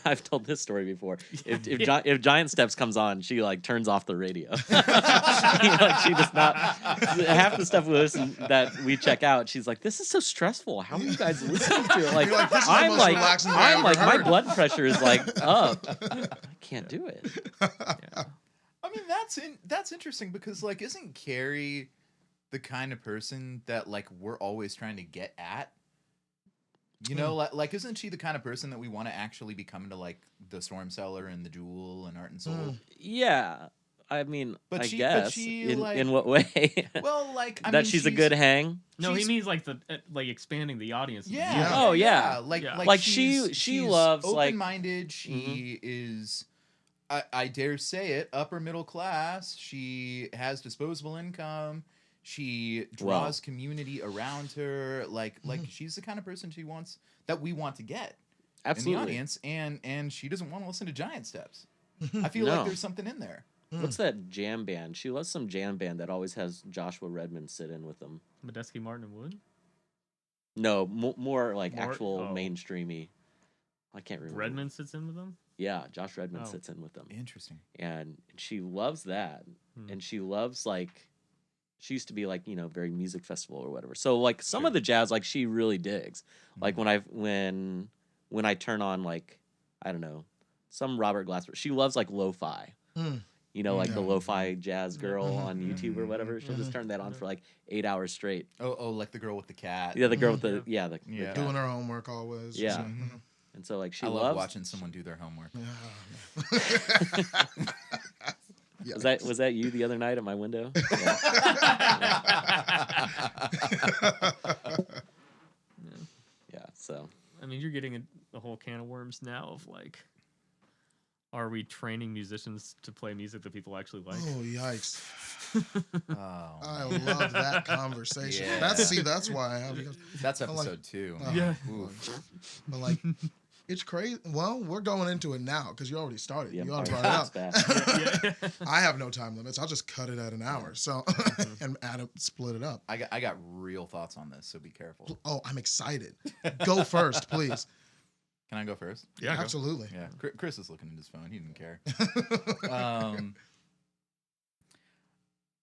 I've told this story before, if Giant Steps comes on, she like turns off the radio. She does not. Half the stuff we listen that we check out, she's like, "This is so stressful. How are you guys listening to it?" Like, You're like, "This is the most relaxing thing I've ever my heard." blood pressure is like up. I can't do it. I mean, that's interesting because like, isn't Carrie the kind of person that like we're always trying to get at? You know, like isn't she the kind of person that we want to actually be coming to like the Storm Cellar and the Jewel and Art and Soul? Yeah, I mean, But I she- guess but she, in like- what way? Well, like I that mean, she's a good hang. No, he she's- means like the like expanding the audience. of the Yeah. music. Oh, yeah. Like, Yeah. like Like, she's she loves, like- open-minded. She is, I dare say it, upper middle class. She has disposable income. She draws community around her. Like she's the kind of person that we want to get Absolutely. in the audience, and she doesn't want to listen to Giant Steps. I feel No. like there's something in there. What's that jam band? She loves some jam band that always has Joshua Redmond sit in with them. Medeski, Martin, and Wood. No, more like More- actual oh. mainstreamy. I can't remember. Redmond sits in with them. Yeah, Josh Redmond Oh. sits in with them, Interesting. and she loves that, and she loves like. She used to be like, very music festival or whatever. So like some of the jazz, like she really digs. Like when I turn on like, I don't know, some Robert Glasper, she loves like lo-fi. Like the lo-fi jazz girl on YouTube or whatever. She'll just turn that on for like 8 hours straight. Oh, like the girl with the cat. Yeah, the girl with the the Yeah. cat. Doing her homework always. Yeah. So, And so like she I loves love watching someone do their homework. Was that you the other night at my window? Yeah. So I mean, you're getting a whole can of worms now of like, are we training musicians to play music that people actually like? Oh yikes! Oh, I love that conversation. Yeah. That's why I have. that's I like- episode 2. Yeah. Oof. But like, it's crazy. Well, we're going into it now because you already started. yeah, You already my brought it heart's up. back. Yeah. I have no time limits. I'll just cut it at an hour. So and split it up. I got real thoughts on this, so be careful. Oh, I'm excited. Go first, please. Can I go first? Yeah, go. Absolutely. Yeah. Chris is looking at his phone. He didn't care.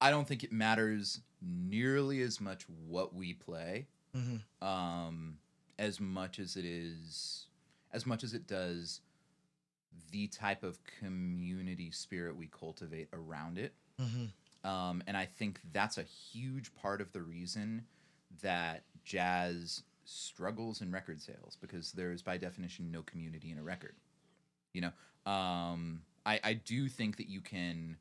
I don't think it matters nearly as much what we play, as much as it does the type of community spirit we cultivate around it. And I think that's a huge part of the reason that jazz struggles in record sales, because there is by definition no community in a record. I do think that you can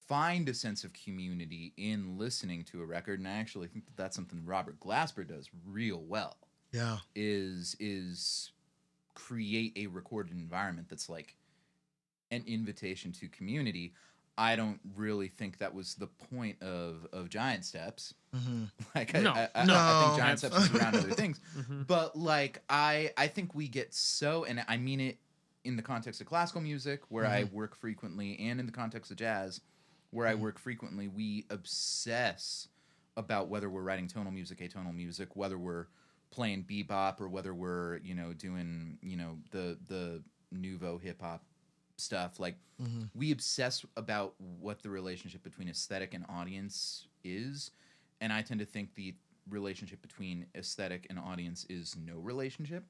find a sense of community in listening to a record, and I actually think that that's something Robert Glasper does real well. Yeah. Is create a recorded environment that's like an invitation to community. I don't really think that was the point of Giant Steps. Like No. I No. think Giant Steps is around other things. Mhm. But like I think we get so, and I mean it in the context of classical music, where I work frequently, and in the context of jazz, where I work frequently, we obsess about whether we're writing tonal music, atonal music, whether we're playing bebop, or whether we're, doing, the nouveau hip hop stuff. Like we obsess about what the relationship between aesthetic and audience is. And I tend to think the relationship between aesthetic and audience is no relationship.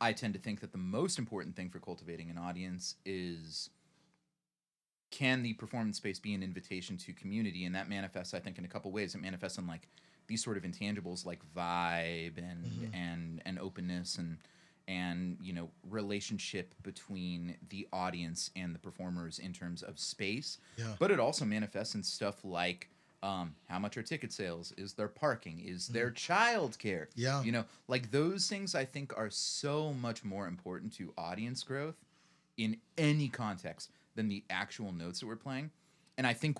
I tend to think that the most important thing for cultivating an audience is, can the performance space be an invitation to community? And that manifests, I think, in a couple ways. It manifests in like these sort of intangibles like vibe and openness and relationship between the audience and the performers in terms of space. Yeah. But it also manifests in stuff like how much are ticket sales? Is there parking? Is there childcare? Yeah. Like those things I think are so much more important to audience growth in any context than the actual notes that we're playing. And I think,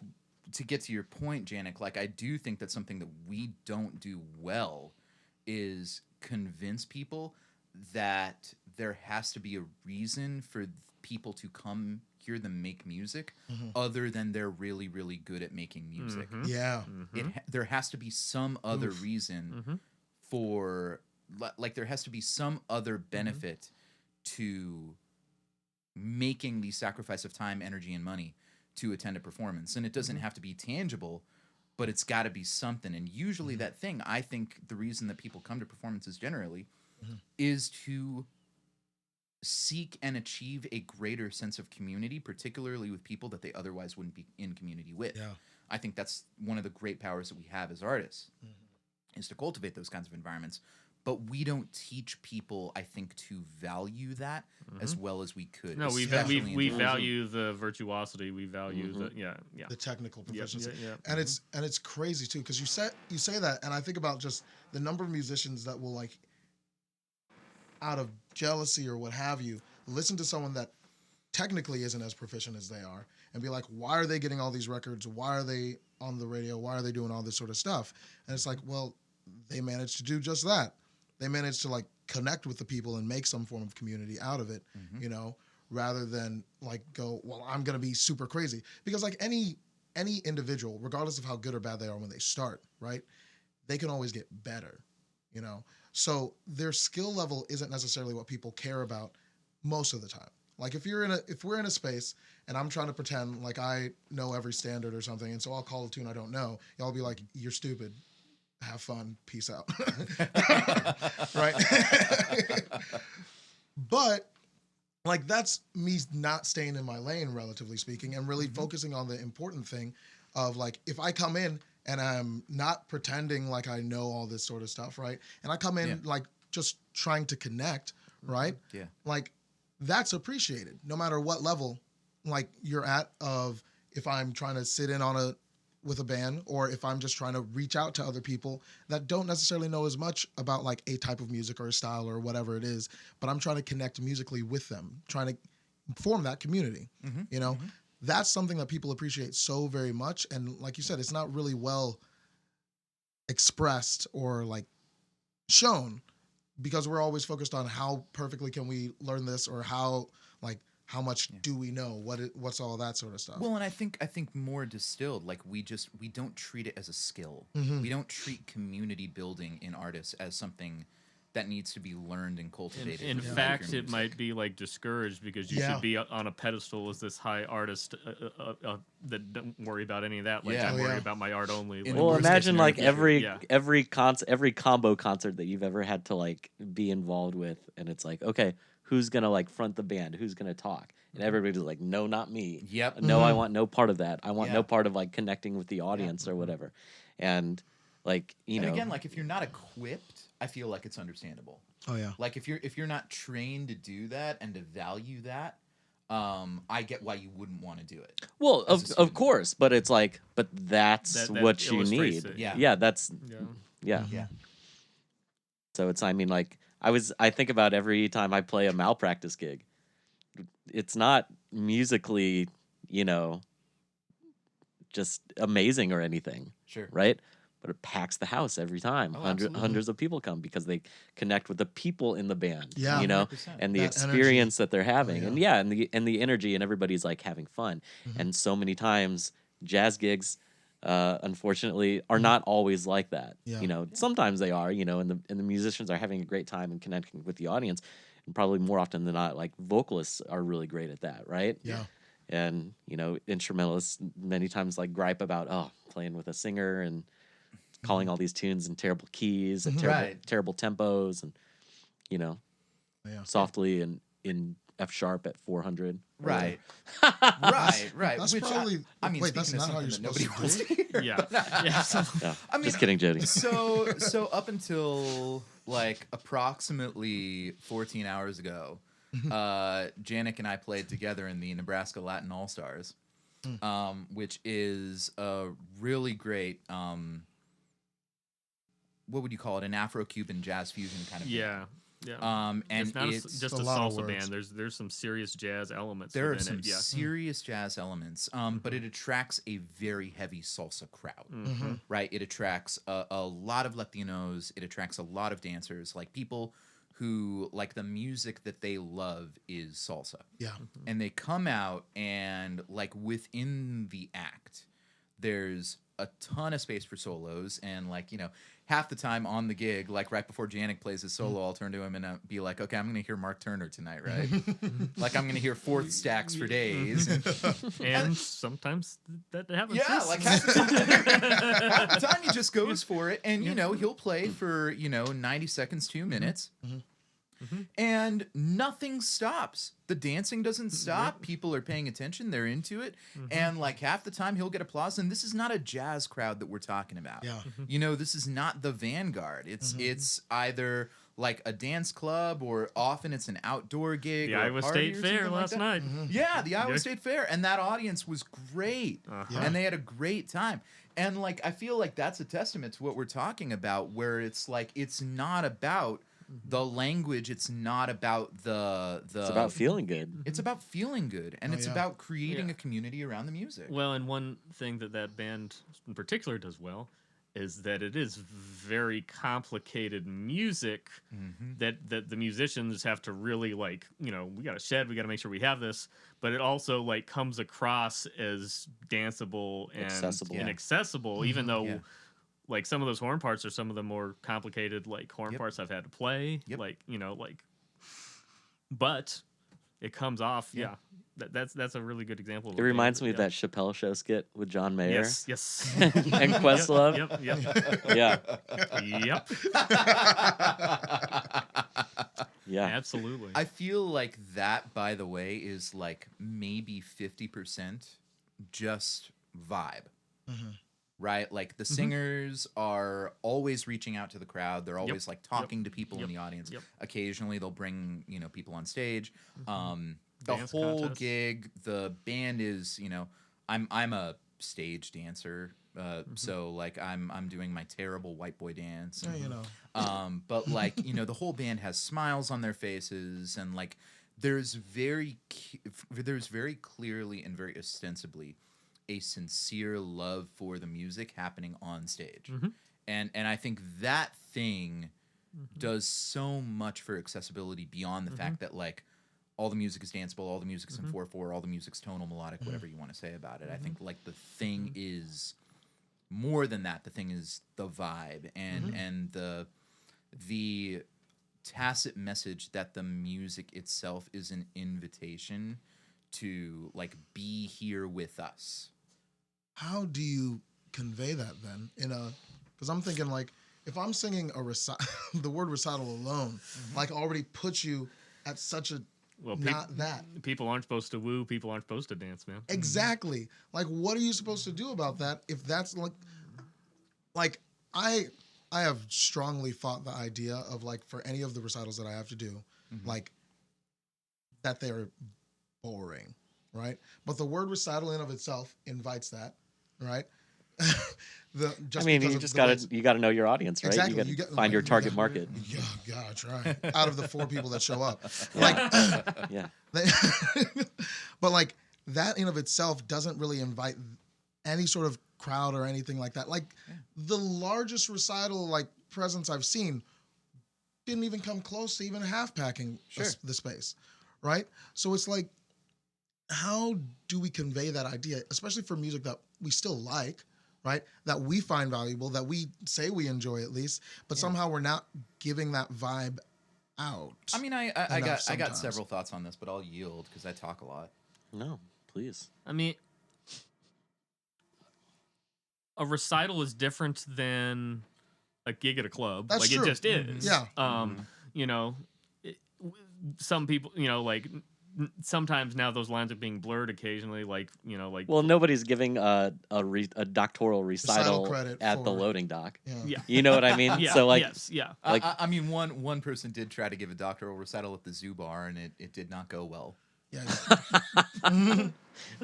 to get to your point, Janak, like I do think that something that we don't do well is convince people that there has to be a reason for people to come hear them make music other than they're really, really good at making music. Yeah. There has to be some other reason for, like there has to be some other benefit to making the sacrifice of time, energy, and money to attend a performance. And it doesn't have to be tangible, but it's got to be something. And usually that thing, I think the reason that people come to performances generally is to seek and achieve a greater sense of community, particularly with people that they otherwise wouldn't be in community with. Yeah. I think that's one of the great powers that we have as artists, is to cultivate those kinds of environments. But we don't teach people, I think, to value that as well as we could. No, we especially in we jazz. value the virtuosity. We value the The technical Yep, proficiency. yeah. And it's crazy too, because you say that, and I think about just the number of musicians that will, like, out of jealousy or what have you, listen to someone that technically isn't as proficient as they are and be like, why are they getting all these records? Why are they on the radio? Why are they doing all this sort of stuff? And it's like, well, they managed to do just that. They managed to, like, connect with the people and make some form of community out of it, you know, rather than, like, go, well, I'm going to be super crazy. Because, like, any individual, regardless of how good or bad they are when they start, right, they can always get better, you know. So their skill level isn't necessarily what people care about most of the time. Like, if we're in a space and I'm trying to pretend like I know every standard or something, and so I'll call a tune I don't know, y'all be like, you're stupid. Have fun. Peace out. Right? But, like, that's me not staying in my lane, relatively speaking, and really focusing on the important thing of, like, if I come in and I'm not pretending like I know all this sort of stuff, right? And I come in like just trying to connect, right? Yeah. Like, that's appreciated no matter what level, like, you're at, of if I'm trying to sit in with a band, or if I'm just trying to reach out to other people that don't necessarily know as much about, like, a type of music or a style or whatever it is, but I'm trying to connect musically with them, trying to form that community, you know? That's something that people appreciate so very much. And like you said, it's not really well expressed or, like, shown, because we're always focused on how perfectly can we learn this, or how much do we know, what's all that sort of stuff. Well, and I think more distilled, like, we don't treat it as a skill. We don't treat community building in artists as something that needs to be learned and cultivated. In fact, it might be, like, discouraged, because you should be on a pedestal as this high artist that don't worry about any of that. Like, I worry about my art only. In Like, the Well, worst imagine, case like, scenario, every combo concert that you've ever had to, like, be involved with, and it's like, okay, who's gonna, like, front the band? Who's gonna talk? And everybody's like, no, not me. Yep. No, I want no part of that. I want Yeah. no part of, like, connecting with the audience or whatever. And, like, you And know, again, like, if you're not equipped, I feel like it's understandable. Oh yeah. Like, if you're not trained to do that and to value that, I get why you wouldn't want to do it. well, as a of student. course, but it's like, but that's That what you illustrates need. it. Yeah. That's yeah. yeah. Yeah. So it's, I mean, like, I think about every time I play a malpractice gig, it's not musically, you know, just amazing or anything, Sure. right? But it packs the house every time. Oh, absolutely. Hundreds of people come because they connect with the people in the band, Yeah. you know, 100%. and the That experience that they're having, yeah. and the energy, and everybody's, like, having fun. And so many times, jazz gigs, unfortunately, are not always like that. Yeah. You know, sometimes they are, you know, and the musicians are having a great time and connecting with the audience, and probably more often than not, like, vocalists are really great at that, right? Yeah. And, you know, instrumentalists many times, like, gripe about, playing with a singer and calling all these tunes in terrible keys and terrible tempos, and, you know, softly and in F sharp at 400. Right. Right. That's Which probably. I mean, wait, that's speaking of not how you're something supposed that to nobody do it. wants to hear. Yeah. Yeah, I mean, just kidding, Jody. So up until, like, approximately 14 hours ago, Janak and I played together in the Nebraska Latin All Stars, which is a really great, what would you call it? An Afro-Cuban jazz fusion kind of Yeah. thing. Yeah. And It's not it's just a a lot of salsa words. band. There's some serious jazz elements. there are within some it. Yeah. serious jazz elements, but it attracts a very heavy salsa crowd. Mhm. Right? It attracts a lot of Latinos. It attracts a lot of dancers, like people who, like, the music that they love is salsa. Yeah. And they come out, and, like, within the act, there's a ton of space for solos, and, like, you know, half the time on the gig, like right before Janik plays his solo, I'll turn to him and be like, okay, I'm going to hear Mark Turner tonight, right? Like, I'm going to hear fourth stacks for days. And sometimes that happens. Yeah, like half the time he just goes for it. And, you know, he'll play for, 90 seconds, 2 minutes. And nothing stops. The dancing doesn't stop. People are paying attention. They're into it. And like half the time he'll get applause. And this is not a jazz crowd that we're talking about. Yeah. You know, this is not the Vanguard. It's either like a dance club or often it's an outdoor gig. The or a Iowa party State or Fair something like last that. night. Yeah, the Iowa State Fair. And that audience was great. Yeah. And they had a great time. And like I feel like that's a testament to what we're talking about, where it's like it's not about the language, it's not about the It's about feeling good. it's about feeling good, and it's yeah. about creating Yeah. a community around the music. Well, and one thing that band in particular does well is that it is very complicated music that the musicians have to really like, we got a shed, we got to make sure we have this, but it also like comes across as danceable and Accessible. inaccessible, even though Yeah. like some of those horn parts are some of the more complicated like horn parts I've had to play, Yep. but it comes off. Yeah. That's a really good example. Of It a band reminds me of yeah. that Chappelle Show skit with John Mayer Yes. and Questlove. Yep. Yeah, Yep. yeah. Absolutely. I feel like that, by the way, is like maybe 50% just vibe. Right? Like the singers are always reaching out to the crowd. They're always like talking to people in the audience. Yep. Occasionally they'll bring, people on stage. The Dance whole contests. gig, the band is, I'm a stage dancer. So like I'm doing my terrible white boy dance. Yeah, And, but like, the whole band has smiles on their faces, and like there's very clearly and very ostensibly a sincere love for the music happening on stage. And I think that thing does so much for accessibility beyond the fact that like all the music is danceable, all the music is in 4/4, all the music's tonal, melodic, whatever you want to say about it. I think like the thing is more than that. The thing is the vibe and the tacit message that the music itself is an invitation to like be here with us. How do you convey that then because I'm thinking like if I'm singing the word recital alone like already puts you at such a not that people aren't supposed to woo, people aren't supposed to dance, man. exactly like what are you supposed to do about that if that's like I have strongly fought the idea of like for any of the recitals that I have to do like that they're boring, right? But the word recital in of itself invites that, right? You gotta know your audience, right? Exactly. You gotta find your target market. Yeah, gosh, right. Out of the 4 people that show up, Yeah. But like that in of itself doesn't really invite any sort of crowd or anything like that. Like the largest recital like presence I've seen didn't even come close to even half packing the space, right? So it's like, how do we convey that idea, especially for music that we still like, right? That we find valuable, that we say we enjoy at least, but somehow we're not giving that vibe out. I mean, I got several thoughts on this, but I'll yield because I talk a lot. No, please. I mean, a recital is different than a gig at a club. That's like true. It just is. Yeah. Some people, sometimes now those lines are being blurred occasionally. Well, nobody's giving a doctoral recital credit at the for- loading dock. Yeah. You know what I mean? Yeah. So like, yes. Yeah. Like- I mean, one person did try to give a doctoral recital at the Zoo Bar, and it did not go well. Yeah.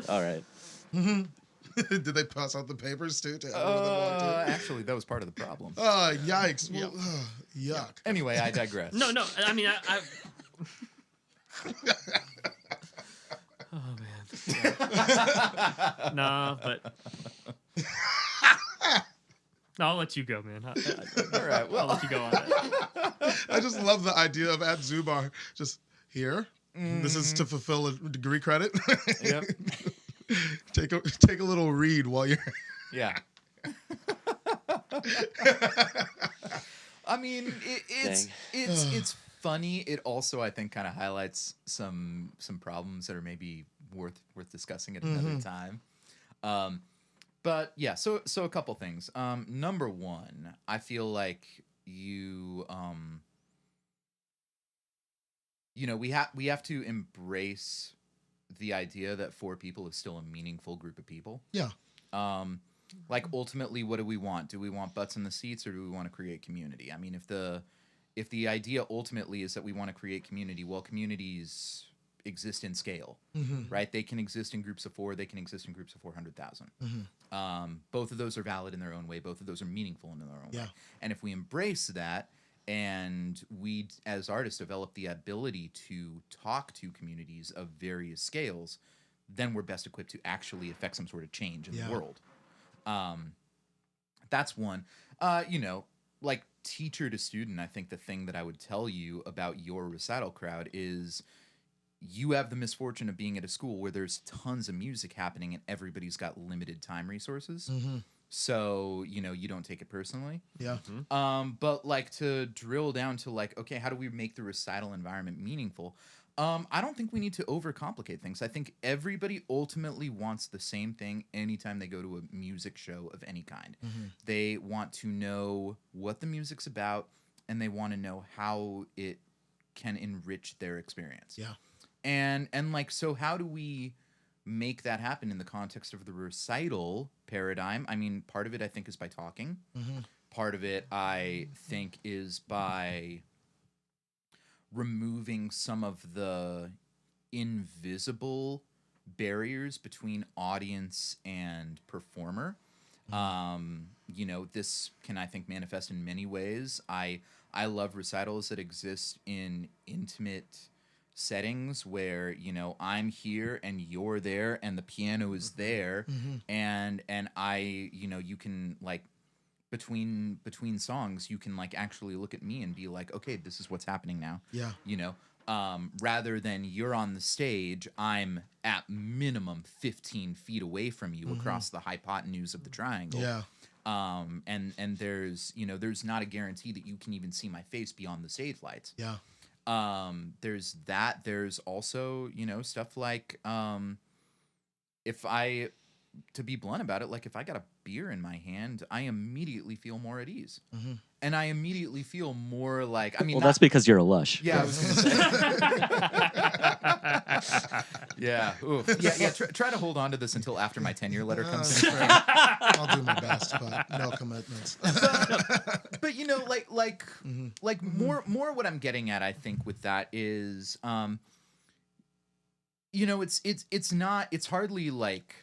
all right. Did they pass out the papers too? To everyone that walked in? Actually, that was part of the problem. Oh, yikes. Well, yuck. Anyway, I digress. No. I mean, I oh man. Nah, but. No, I'll let you go, man. All right. I'll Well, let you go on that. I just love the idea of at Zubar, just here. This is to fulfill a degree credit. Yep. Take a little read while you're. Yeah. I mean, it's Dang. it's funny. It also, I think, kind of highlights some problems that are maybe worth discussing at another time. But yeah, so a couple things. Number one, I feel like you we have to embrace the idea that 4 people is still a meaningful group of people. Yeah. Like ultimately, what do we want? Do we want butts in the seats, or do we want to create community? I mean, if the idea ultimately is that we want to create community, well, communities exist in scale, right? They can exist in groups of 4. They can exist in groups of 400,000. Both of those are valid in their own way. Both of those are meaningful in their own way. And if we embrace that, and we, as artists, develop the ability to talk to communities of various scales, then we're best equipped to actually affect some sort of change in the world. That's one. Like teacher to student, I think the thing that I would tell you about your recital crowd is you have the misfortune of being at a school where there's tons of music happening and everybody's got limited time resources. So, you don't take it personally. Yeah. But like to drill down to like, okay, how do we make the recital environment meaningful? I don't think we need to overcomplicate things. I think everybody ultimately wants the same thing anytime they go to a music show of any kind. They want to know what the music's about, and they want to know how it can enrich their experience. Yeah. And like, so how do we make that happen in the context of the recital paradigm? I mean, part of it I think is by talking. Part of it I think is by removing some of the invisible barriers between audience and performer. This can, I think, manifest in many ways. I love recitals that exist in intimate settings where I'm here and you're there and the piano is there, and I you can like between songs you can like actually look at me and be like, okay, this is what's happening now. Rather than you're on the stage, I'm at minimum 15 feet away from you across the hypotenuse of the triangle. And there's not a guarantee that you can even see my face beyond the stage lights. There's that. There's also, stuff like, to be blunt about it, like if I got a beer in my hand, I immediately feel more at ease. And I immediately feel more like, well, that's because you're a lush. Yeah, I was gonna say. Yeah. Oof. Yeah. Try to hold on to this until after my tenure letter comes in. I'll do my best, but no commitments. But more what I'm getting at, I think, with that is, it's hardly like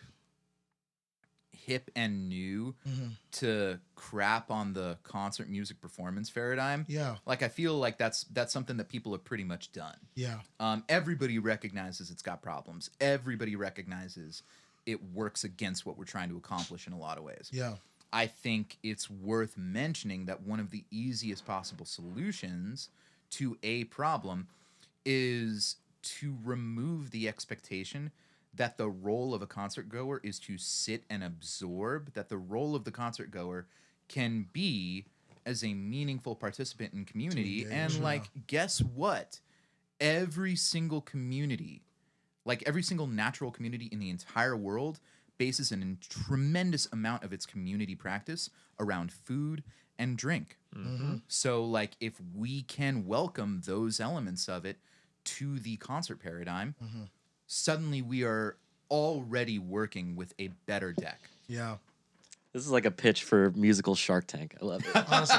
hip and new to crap on the concert music performance paradigm. Like I feel like that's something that people have pretty much done. Everybody recognizes it's got problems. Everybody recognizes it works against what we're trying to accomplish in a lot of ways. I think it's worth mentioning that one of the easiest possible solutions to a problem is to remove the expectation that the role of a concert goer is to sit and absorb, that the role of the concert goer can be as a meaningful participant in community. And like, guess what? Every single community, like every single natural community in the entire world, bases a tremendous amount of its community practice around food and drink. So like, if we can welcome those elements of it to the concert paradigm, suddenly we are already working with a better deck. This is like a pitch for musical Shark Tank. I love it. Honestly,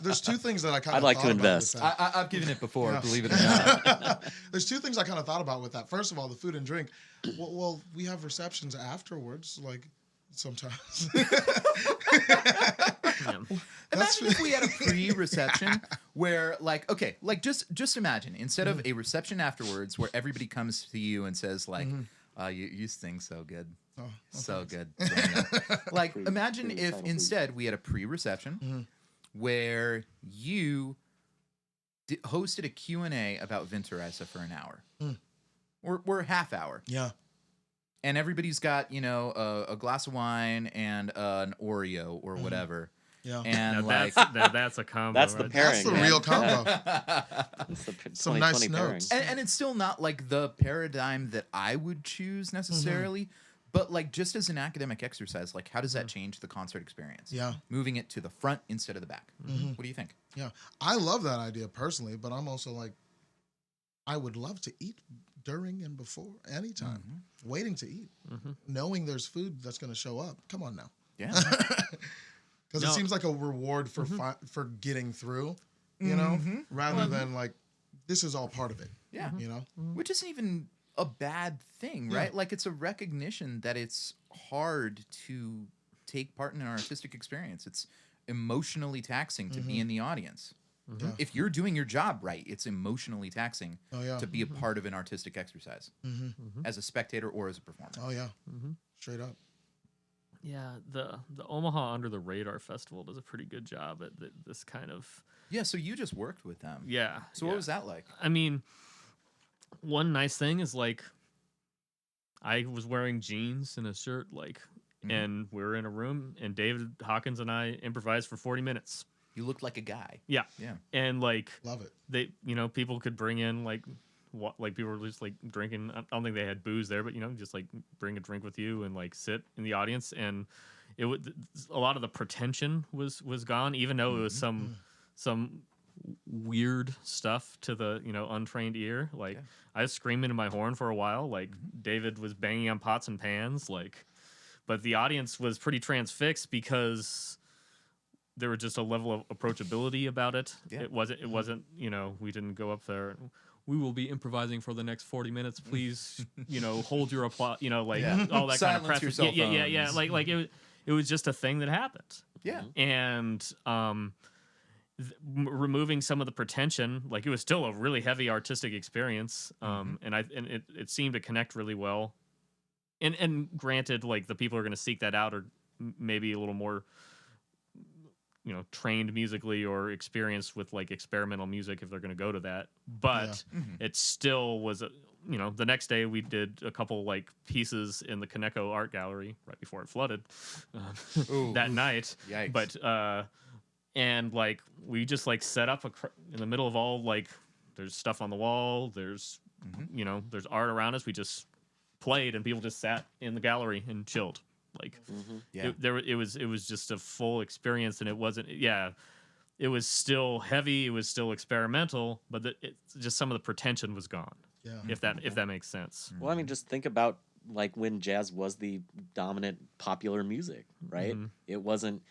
there's 2 things that I kind of I'd like to invest. I've given it before, believe it or not. There's 2 things I kind of thought about with that. First of all, the food and drink. Well, we have receptions afterwards, like sometimes. Imagine if we had a pre-reception where, like, okay, like just imagine instead of a reception afterwards where everybody comes to you and says like, you sing so good. So good. Like, imagine if instead we had a pre-reception where you hosted a Q&A about Winterreise for an hour. Or half hour. and everybody's got a glass of wine and an Oreo or whatever. Yeah. And Now like that's a combo. That's the right? pairing. That's the man. real combo. That's the Some 2020 nice pairing. notes. and it's still not like the paradigm that I would choose necessarily, but like just as an academic exercise, like how does that change the concert experience? Yeah. Moving it to the front instead of the back. What do you think? Yeah. I love that idea personally, but I'm also like, I would love to eat during and before, anytime. Waiting to eat. Knowing there's food that's going to show up. Come on now. Yeah. Because it seems like a reward for for getting through, rather than like, this is all part of it. Yeah. Which Which isn't even a bad thing, right? Like it's a recognition that it's hard to take part in an artistic experience. It's emotionally taxing to be in the audience. Yeah. If you're doing your job right, it's emotionally taxing Oh, yeah. to be a part of an artistic exercise as a spectator or as a performer. Oh, yeah. Straight up. Yeah, the Omaha Under the Radar Festival does a pretty good job at this kind of. Yeah, so you just worked with them. Yeah. So yeah. what was that like? I mean, one nice thing is like, I was wearing jeans and a shirt, like, and we were in a room, and David Hawkins and I improvised for 40 minutes. You looked like a guy. Yeah. Yeah. And like, Love it. they, people could bring in like, like people were just like drinking. I don't think they had booze there, but just like bring a drink with you and like sit in the audience, and it would a lot of the pretension was gone, even though it was some weird stuff to the untrained ear. Like I was screaming in my horn for a while. Like David was banging on pots and pans. Like, but the audience was pretty transfixed because there was just a level of approachability about it. Yeah. It wasn't we didn't go up there. We will be improvising for the next 40 minutes. Please, hold your applause. Like all that Silence kind of your press. cell Yeah. phones. Like it was just a thing that happened. Yeah. And removing some of the pretension, like it was still a really heavy artistic experience. And it seemed to connect really well. And granted, like the people who are going to seek that out are maybe a little more trained musically or experienced with like experimental music if they're going to go to that. But it still was, the next day we did a couple like pieces in the Kaneko Art Gallery right before it flooded that night. Yikes. But, and like we just like set up in the middle of all, like there's stuff on the wall, there's, there's art around us. We just played and people just sat in the gallery and chilled. Like it was just a full experience, and it wasn't. Yeah, it was still heavy. It was still experimental, but just some of the pretension was gone. Yeah. If that makes sense. Well, I mean, just think about like when jazz was the dominant popular music, right? It wasn't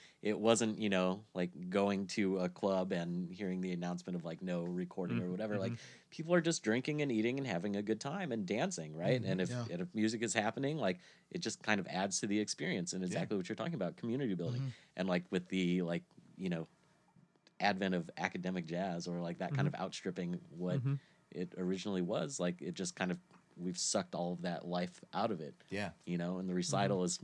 like going to a club and hearing the announcement of like no recording or whatever. Like people are just drinking and eating and having a good time and dancing, right? And if music is happening, like it just kind of adds to the experience, and exactly what you're talking about, community building. And like with the like advent of academic jazz, or like that kind of outstripping what it originally was, like it just kind of, we've sucked all of that life out of it. Yeah. And the recital is,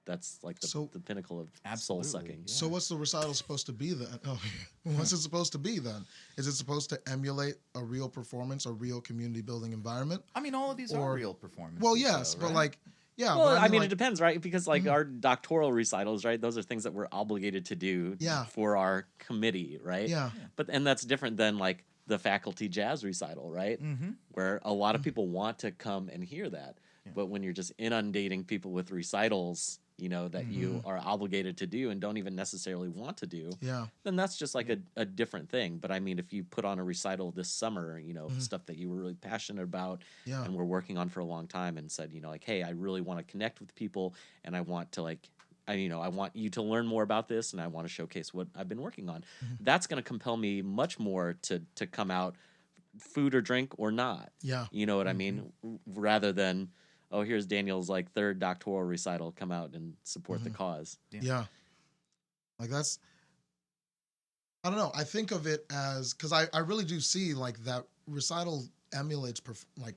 that's like the pinnacle of soul sucking. Yeah. So what's the recital supposed to be then? Oh, what's it supposed to be then? Is it supposed to emulate a real performance, a real community building environment? I mean, all of these are real performances. Well, yes, though, but right? like, yeah. Well, but I mean, like, it depends, right? Because like our doctoral recitals, right? Those are things that we're obligated to do for our committee, right? Yeah. And that's different than like the faculty jazz recital, right? Where a lot of people want to come and hear that. But when you're just inundating people with recitals, that you are obligated to do and don't even necessarily want to do, then that's just like a different thing. But I mean, if you put on a recital this summer, stuff that you were really passionate about and were working on for a long time, and said, like, hey, I really want to connect with people, and I want to like, I want you to learn more about this, and I want to showcase what I've been working on. That's going to compel me much more to come out, food or drink or not. Yeah. You know what I mean? Rather than, oh, here's Daniel's like third doctoral recital, come out and support the cause. Yeah. Like that's, I don't know. I think of it as, because I really do see like that recital emulates like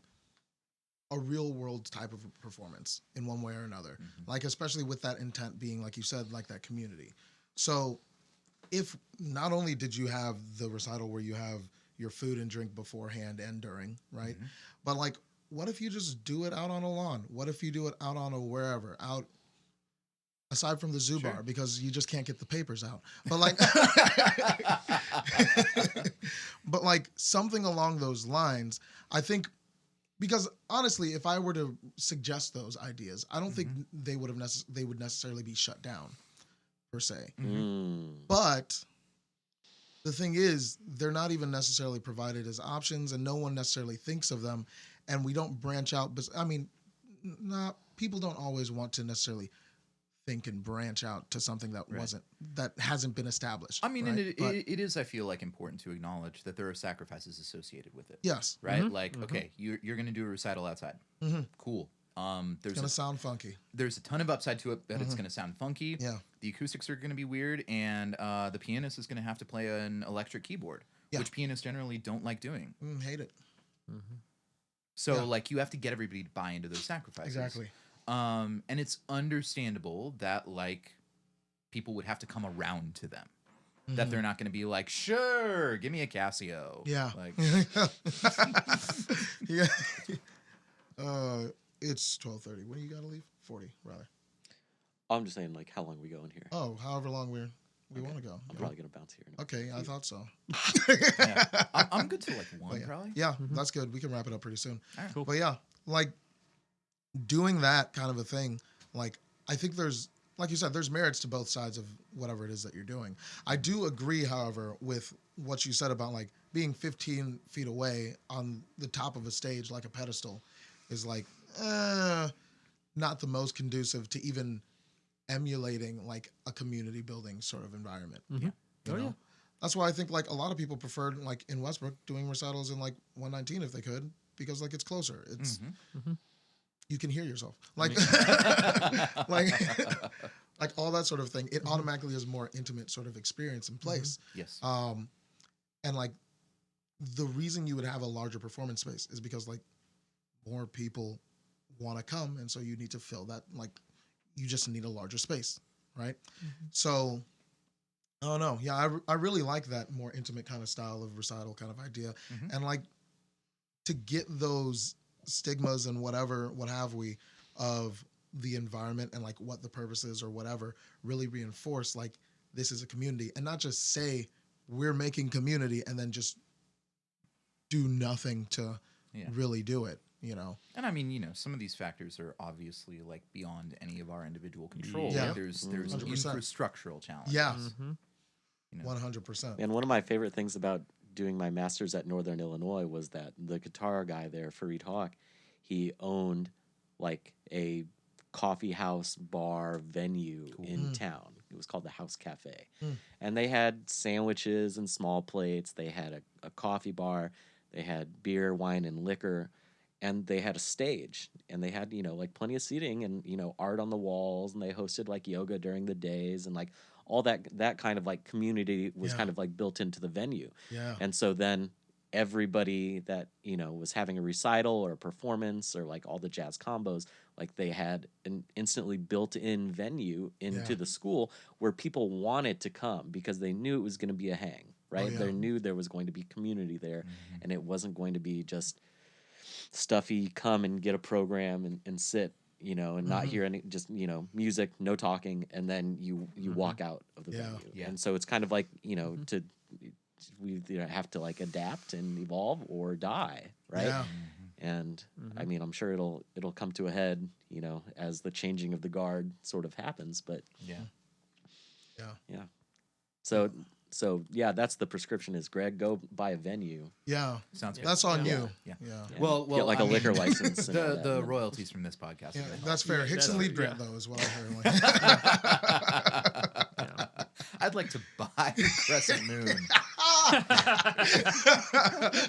a real world type of performance in one way or another. Like, especially with that intent being, like you said, like that community. So if not only did you have the recital where you have your food and drink beforehand and during, right? But like, what if you just do it out on a lawn? What if you do it out on a wherever, out aside from the zoo bar, because you just can't get the papers out. But like, but like something along those lines, I think, because honestly, if I were to suggest those ideas, I don't think they would necessarily be shut down per se. But the thing is, they're not even necessarily provided as options, and no one necessarily thinks of them, and we don't branch out. But I mean, people don't always want to necessarily think and branch out to something that hasn't been established. I mean, right? and it is, I feel like, important to acknowledge that there are sacrifices associated with it. Yes. Right? Like, okay, you're going to do a recital outside. Cool. It's going to sound funky. There's a ton of upside to it that it's going to sound funky. Yeah. The acoustics are going to be weird, and the pianist is going to have to play an electric keyboard, which pianists generally don't like doing. Hate it. So, like, you have to get everybody to buy into those sacrifices. Exactly. And it's understandable that, like, people would have to come around to them. That they're not going to be like, sure, give me a Casio. Yeah. Like, yeah. It's 12:30. When do you got to leave? 40, rather. I'm just saying, like, how long we go in here? Oh, however long we want to go. I'm probably gonna bounce here. Okay, I thought so. yeah. I'm good till like 1, probably. Yeah, that's good. We can wrap it up pretty soon. All right. Cool. But yeah, like doing that kind of a thing, like I think there's, like you said, there's merits to both sides of whatever it is that you're doing. I do agree, however, with what you said about like being 15 feet away on the top of a stage like a pedestal is like not the most conducive to even emulating like a community building sort of environment. Yeah. You know? That's why I think like a lot of people preferred like in Westbrook doing recitals in like 119 if they could, because like it's closer. It's you can hear yourself. Like like like all that sort of thing. It automatically is a more intimate sort of experience in place. Yes. And like the reason you would have a larger performance space is because like more people want to come, and so you need to fill that, like you just need a larger space, right? So I don't know. Yeah, I really like that more intimate kind of style of recital kind of idea. And like to get those stigmas and what have we of the environment and like what the purpose is or whatever, really reinforce like this is a community, and not just say we're making community and then just do nothing to really do it. You know, and I mean, you know, some of these factors are obviously like beyond any of our individual control. Yeah. Like, there's 100%. infrastructural challenges. Yeah, You know? 100%. And one of my favorite things about doing my master's at Northern Illinois was that the guitar guy there, Fareed Hawk, he owned like a coffee house bar venue in town. It was called the House Cafe. And they had sandwiches and small plates. They had a coffee bar. They had beer, wine, and liquor. And they had a stage, and they had, you know, like plenty of seating and, you know, art on the walls, and they hosted like yoga during the days, and like all that kind of like community was kind of like built into the venue. Yeah. And so then everybody that, you know, was having a recital or a performance or like all the jazz combos, like they had an instantly built-in venue into the school where people wanted to come because they knew it was going to be a hang, right? They knew there was going to be community there, and it wasn't going to be just stuffy come and get a program and sit, you know, and not hear any, just, you know, music, no talking, and then you walk out of the venue. And so it's kind of like, you know, we have to like adapt and evolve or die, right? And I mean, I'm sure it'll come to a head, you know, as the changing of the guard sort of happens, but So yeah, that's the prescription is, Greg, go buy a venue. Yeah. Sounds good. That's on you. Yeah. Well, get like a liquor license. And all that. The royalties from this podcast. Yeah, are very that's fair. Hicks and that's- lead grant, though, is what I heard. I'd like to buy Crescent Moon.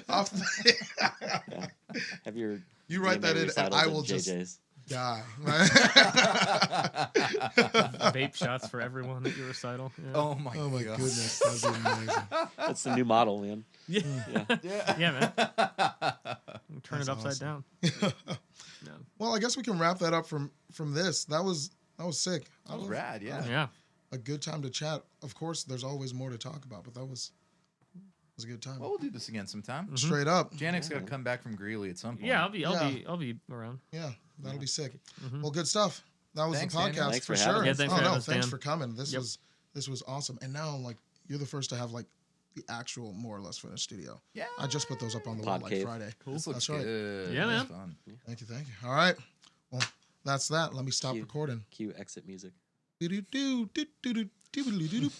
Off the- Have your You write that in, and recitals I at will just JJ's. die. Vape shots for everyone at your recital. Yeah. Oh my Oh my God. goodness, that'd be amazing. That's the new model, man. Yeah. Yeah, man. Turn it That's upside down. Well, I guess we can wrap that up from this. That was sick. That was rad, yeah. Yeah. A good time to chat. Of course, there's always more to talk about, but that was was a good time. Well, we'll do this again sometime. Straight up. Janek's got to come back from Greeley at some point. Yeah, I'll be around. Yeah, that'll be sick. Well, good stuff. That was Thanks, the Daniel. podcast Thanks for for having sure. us. Yeah, thanks for having us, thanks Dan. for coming. This Yep. was awesome. And now like you're the first to have like the actual more or less finished studio. Yeah. I just put those up on the Pod wall cave. like Friday. This looks That's right. good. Yeah, This is man. fun. Thank you. All right. Well, that's that. Let me stop Cue. recording. Cue exit music. Do-do-do, do-do-do, do-do-do-do.